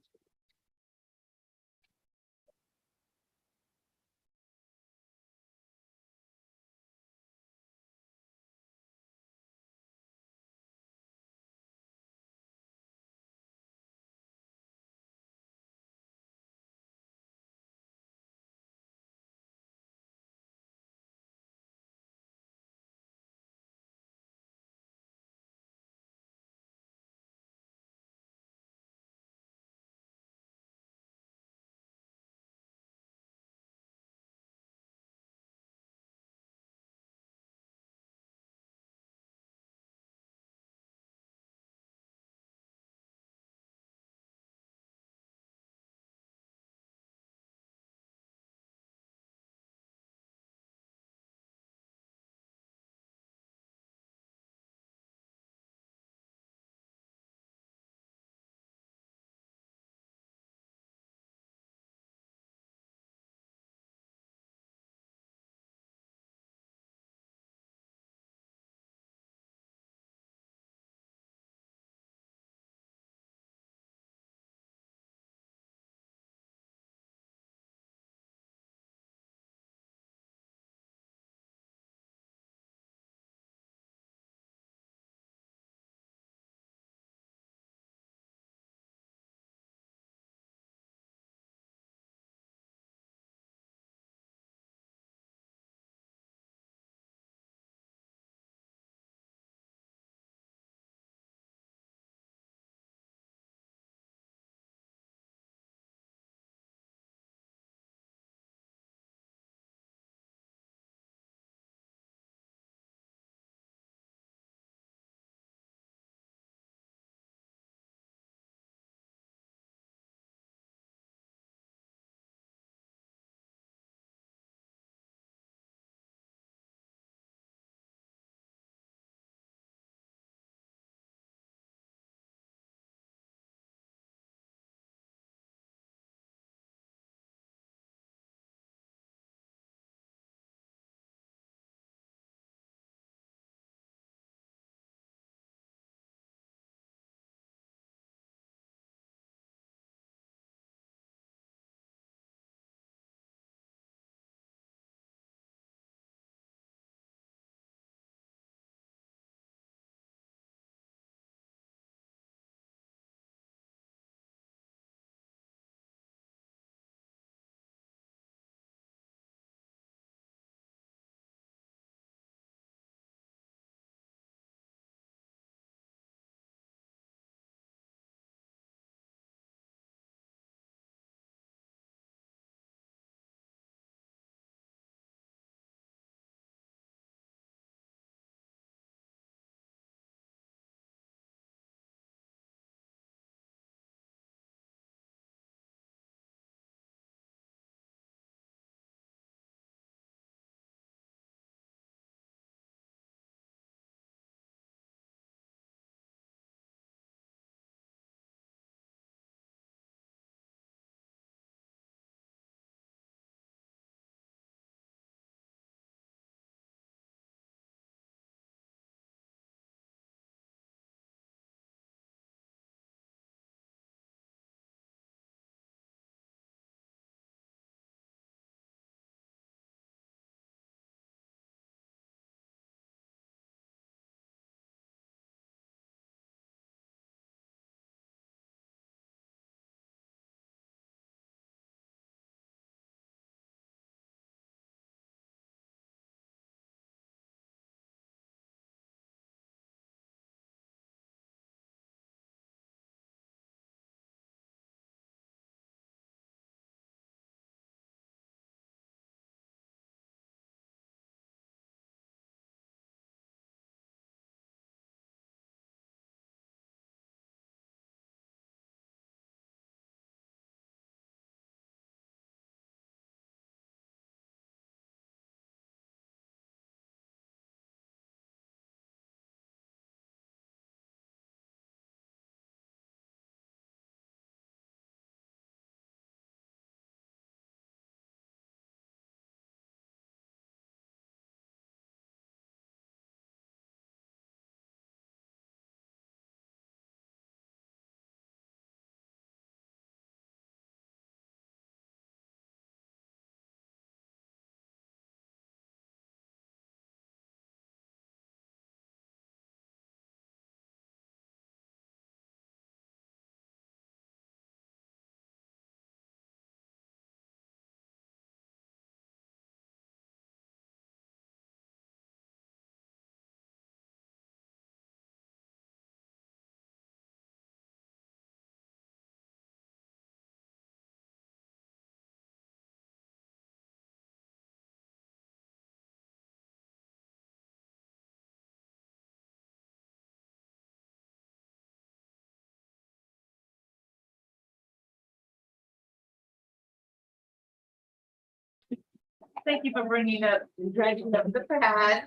Thank you for bringing up, dragging up the pad.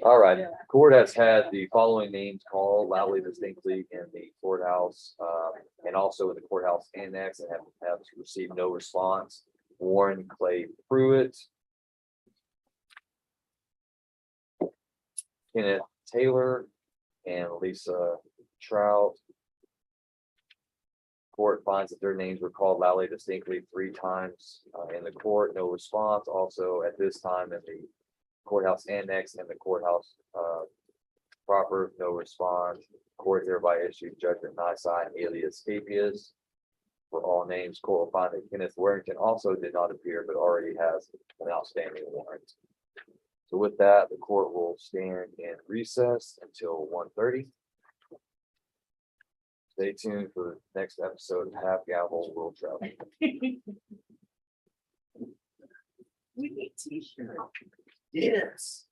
All right, court has had the following names called loudly distinctly in the courthouse, and also in the courthouse annex, and have received no response. Warren Clay Pruitt, Kenneth Taylor, and Lisa Trout. Court finds that their names were called loudly distinctly 3 times in the court, no response. Also at this time in the courthouse annex and the courthouse proper, no response. Court hereby issued judgment nisi alias habeas for all names. Court will find that Kenneth Warrington also did not appear, but already has an outstanding warrant. So with that, the court will stand in recess until 1:30. Stay tuned for the next episode of Half Gavel World Travel. We need t-shirts. Yes.